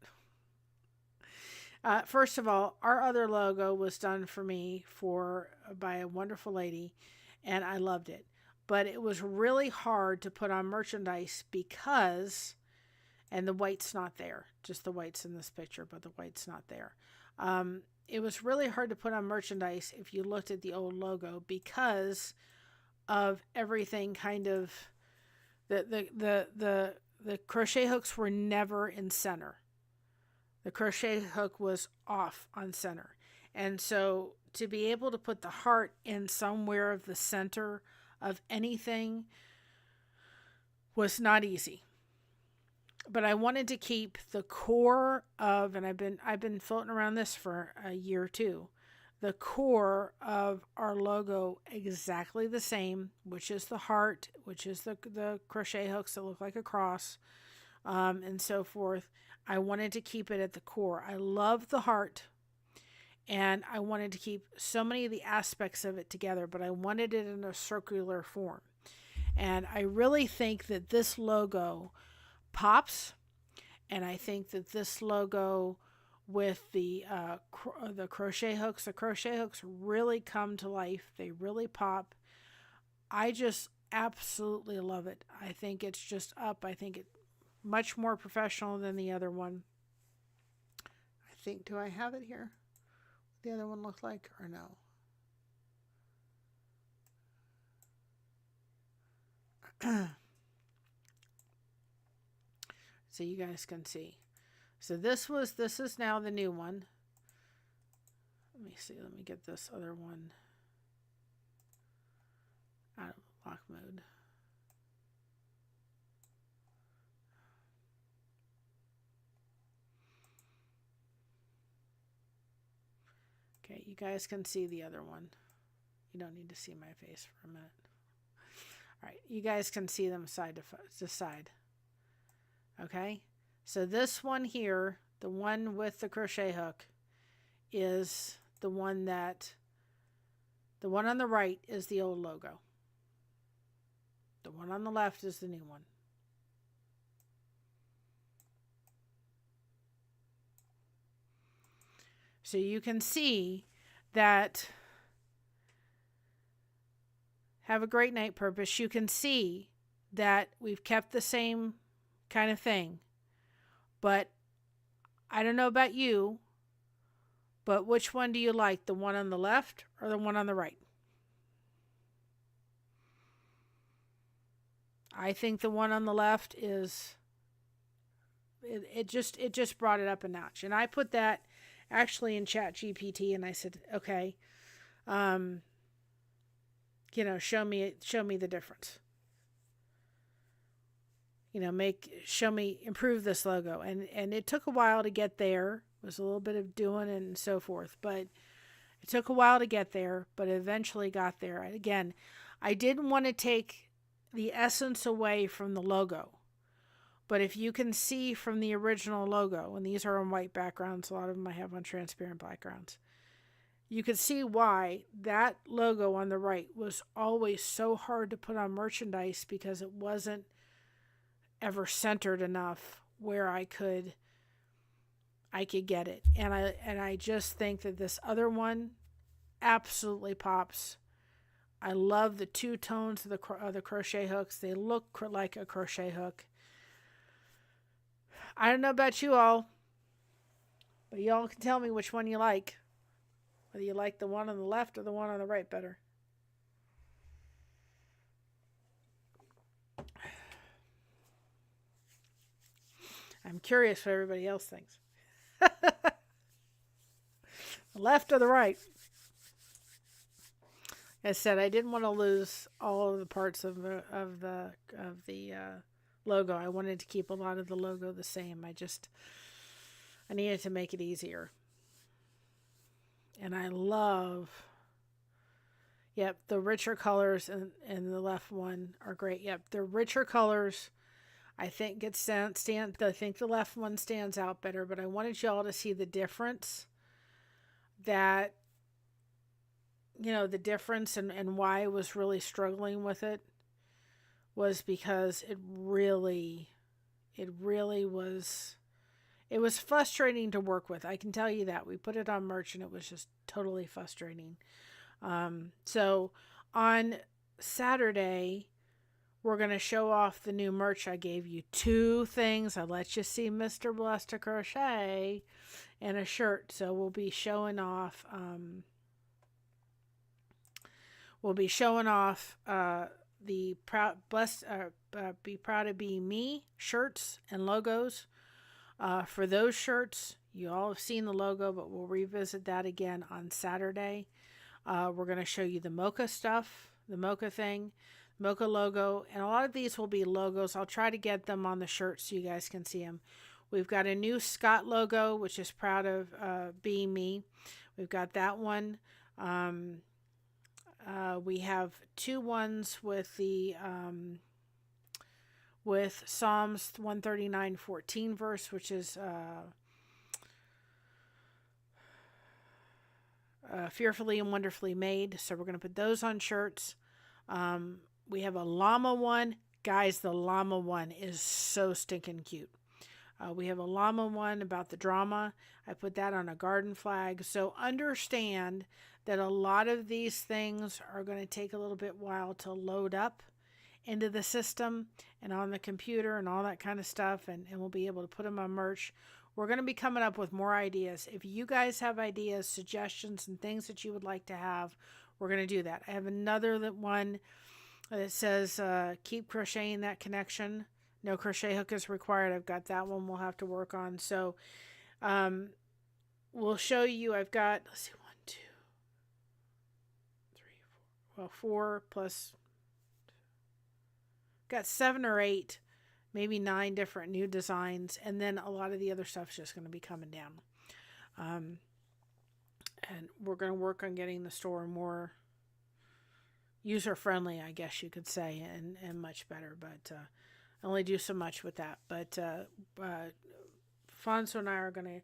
First of all, our other logo was done for me by a wonderful lady, and I loved it. But it was really hard to put on merchandise because, and the white's not there, just the white's in this picture, but the white's not there. It was really hard to put on merchandise if you looked at the old logo because of everything kind of, the crochet hooks were never in center. The crochet hook was off on center. And so to be able to put the heart in somewhere of the center of anything was not easy. But I wanted to keep the core of, and I've been floating around this for a year or two, the core of our logo exactly the same, which is the heart, which is the crochet hooks that look like a cross, and so forth. I wanted to keep it at the core. I love the heart, and I wanted to keep so many of the aspects of it together, but I wanted it in a circular form. And I really think that this logo pops, and I think that this logo with the crochet hooks really come to life. They really pop. I just absolutely love it. I think it's just up. I think it much more professional than the other one. I think, do I have it here? The other one looked like, or no? So you guys can see. So this is now the new one. Let me see. Let me get this other one out of lock mode. Okay, you guys can see the other one. You don't need to see my face for a minute. All right, you guys can see them side to side. Okay, so this one here, the one with the crochet hook, is the one on the right is the old logo. The one on the left is the new one. So you can see that have a great night purpose. You can see that we've kept the same kind of thing. But I don't know about you, but which one do you like? The one on the left or the one on the right? I think the one on the left is it just brought it up a notch. And I put that actually in Chat GPT, and I said, okay, show me the difference. Improve this logo. And it took a while to get there. It was a little bit of doing and so forth, but it took a while to get there, but eventually got there. Again, I didn't want to take the essence away from the logo. But if you can see from the original logo, and these are on white backgrounds, a lot of them I have on transparent backgrounds, you can see why that logo on the right was always so hard to put on merchandise because it wasn't ever centered enough where I could get it. And I just think that this other one absolutely pops. I love the two tones of the crochet hooks. They look like a crochet hook. I don't know about you all, but y'all can tell me which one you like. Whether you like the one on the left or the one on the right better. I'm curious what everybody else thinks. Left or the right? Like I said, I didn't want to lose all of the parts of the logo. I wanted to keep a lot of the logo the same. I needed to make it easier. And I love, yep, the richer colors in the left one are great. Yep, the richer colors I think I think the left one stands out better, but I wanted y'all to see the difference that the difference and why I was really struggling with it was because it really was frustrating to work with. I can tell you that. We put it on merch and it was just totally frustrating. So on Saturday, we're going to show off the new merch. I gave you 2 things. I let you see Mr. Blessed to Crochet and a shirt. So we'll be showing off the Be Proud to Be Me shirts and logos. For those shirts, you all have seen the logo, but we'll revisit that again on Saturday. We're going to show you the Mocha stuff, the Mocha thing, Mocha logo, and a lot of these will be logos. I'll try to get them on the shirt so you guys can see them. We've got a new Scott logo, which is Proud of Being Me. We've got that one. We have 2 ones with the with Psalms 139:14 verse, which is fearfully and wonderfully made. So we're going to put those on shirts. We have a llama one. Guys, the llama one is so stinking cute. We have a llama one about the drama. I put that on a garden flag. So understand that a lot of these things are going to take a little bit while to load up into the system and on the computer and all that kind of stuff. And we'll be able to put them on merch. We're going to be coming up with more ideas. If you guys have ideas, suggestions, and things that you would like to have, we're going to do that. I have another one that says, keep crocheting that connection. No crochet hook is required. I've got that one we'll have to work on. So we'll show you. I've got, let's see, 1, 2, 3, 4. Well, 4 plus, got 7 or 8, maybe 9 different new designs. And then a lot of the other stuff is just going to be coming down. And we're going to work on getting the store more user-friendly, I guess you could say, and much better. But I only do so much with that. But Fonso and I are going to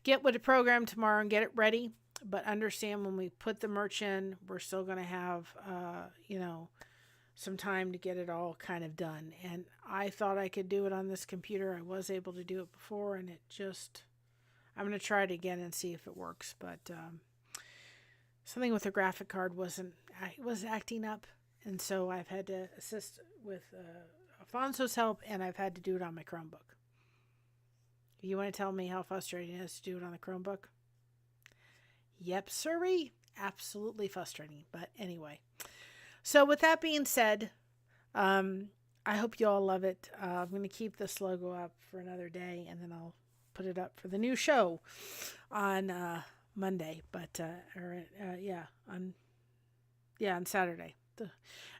get with the program tomorrow and get it ready. But understand when we put the merch in, we're still going to have, some time to get it all kind of done. And I thought I could do it on this computer. I was able to do it before, and I'm going to try it again and see if it works. But something with the graphic card was acting up. And so I've had to assist with Alfonso's help, and I've had to do it on my Chromebook. You want to tell me how frustrating it is to do it on the Chromebook? Yep, sirree. Absolutely frustrating. But anyway. So with that being said, I hope you all love it. I'm going to keep this logo up for another day, and then I'll put it up for the new show on Monday. But on Saturday.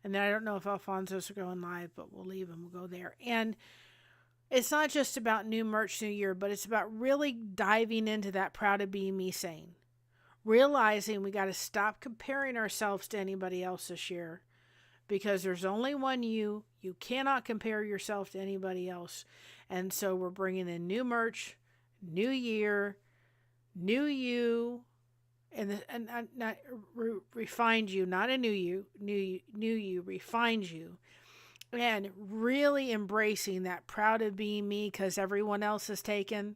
And then I don't know if Alfonso's are going live, but we'll leave and we'll go there. And it's not just about new merch new year, but it's about really diving into that Proud to Be Me saying. Realizing we got to stop comparing ourselves to anybody else this year, because there's only one you. You cannot compare yourself to anybody else. And so we're bringing in new merch, new year, new you, and not refined you, not a new you, refined you. And really embracing that proud of being me because everyone else is taken.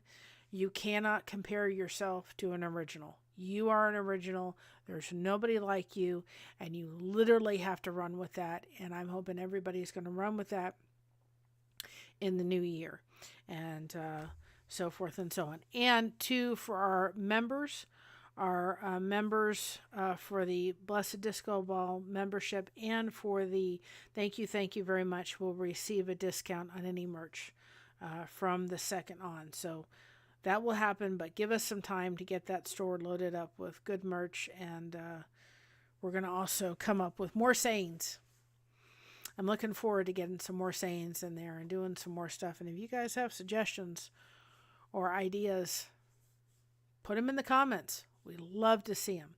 You cannot compare yourself to an original. You are an original. There's nobody like you. And you literally have to run with that. And I'm hoping everybody's going to run with that in the new year. And so forth and so on. And for our members, for the Blessed Disco Ball membership and for the thank you very much will receive a discount on any merch from the second on. So that will happen, but give us some time to get that store loaded up with good merch, and we're going to also come up with more sayings. I'm looking forward to getting some more sayings in there and doing some more stuff. And if you guys have suggestions or ideas, put them in the comments. We love to see them.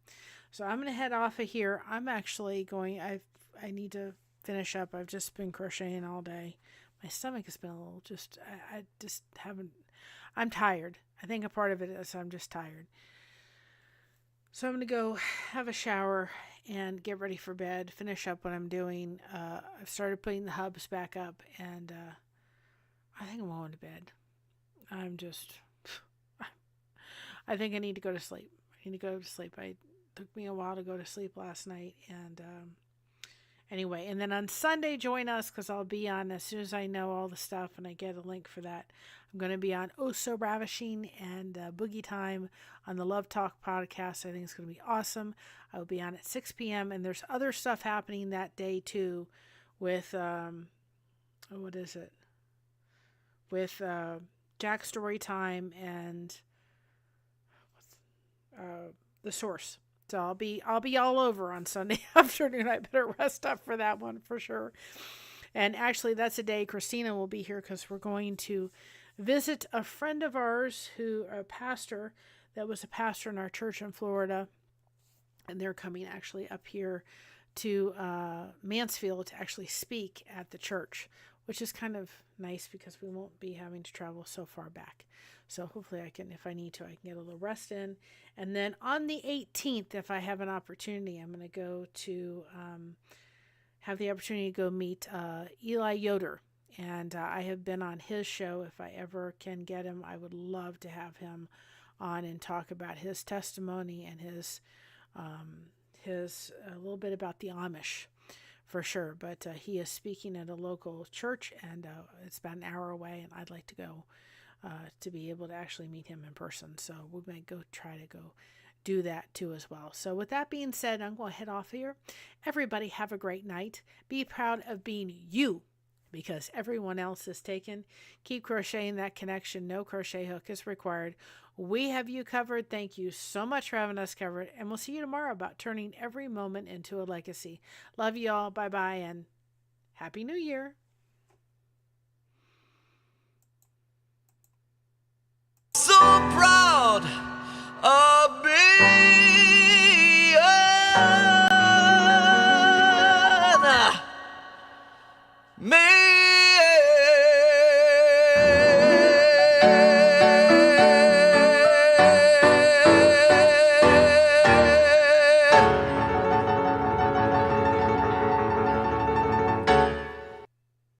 So I'm going to head off of here. I'm actually going, I need to finish up. I've just been crocheting all day. My stomach has been a little I just haven't, I'm tired. I think a part of it is I'm just tired. So I'm going to go have a shower and get ready for bed, finish up what I'm doing. I've started putting the hubs back up, and I think I'm going to bed. I think I need to go to sleep. It took me a while to go to sleep last night, and anyway, and then on Sunday, join us, because I'll be on, as soon as I know all the stuff and I get a link for that, I'm going to be on Oh So Ravishing and Boogie Time on the Love Talk podcast. I think it's going to be awesome. I will be on at 6 p.m. And there's other stuff happening that day too with, what is it? With Jack Story Time and The Source. So I'll be all over on Sunday afternoon. I better rest up for that one for sure. And actually, that's a day Christina will be here, because we're going to visit a friend of ours a pastor that was a pastor in our church in Florida. And they're coming actually up here to Mansfield to actually speak at the church, which is kind of nice because we won't be having to travel so far back. So hopefully I can, if I need to, I can get a little rest in. And then on the 18th, if I have an opportunity, I'm going to go to have the opportunity to go meet Eli Yoder. And I have been on his show. If I ever can get him, I would love to have him on and talk about his testimony and his a little bit about the Amish for sure. But he is speaking at a local church, and it's about an hour away, and I'd like to go to be able to actually meet him in person. So we might try to go do that too as well. So with that being said, I'm going to head off here. Everybody have a great night. Be proud of being you, because everyone else is taken. Keep crocheting that connection. No crochet hook is required. We have you covered. Thank you so much for having us covered. And we'll see you tomorrow about turning every moment into a legacy. Love you all. Bye-bye, and Happy New Year. So proud of being me.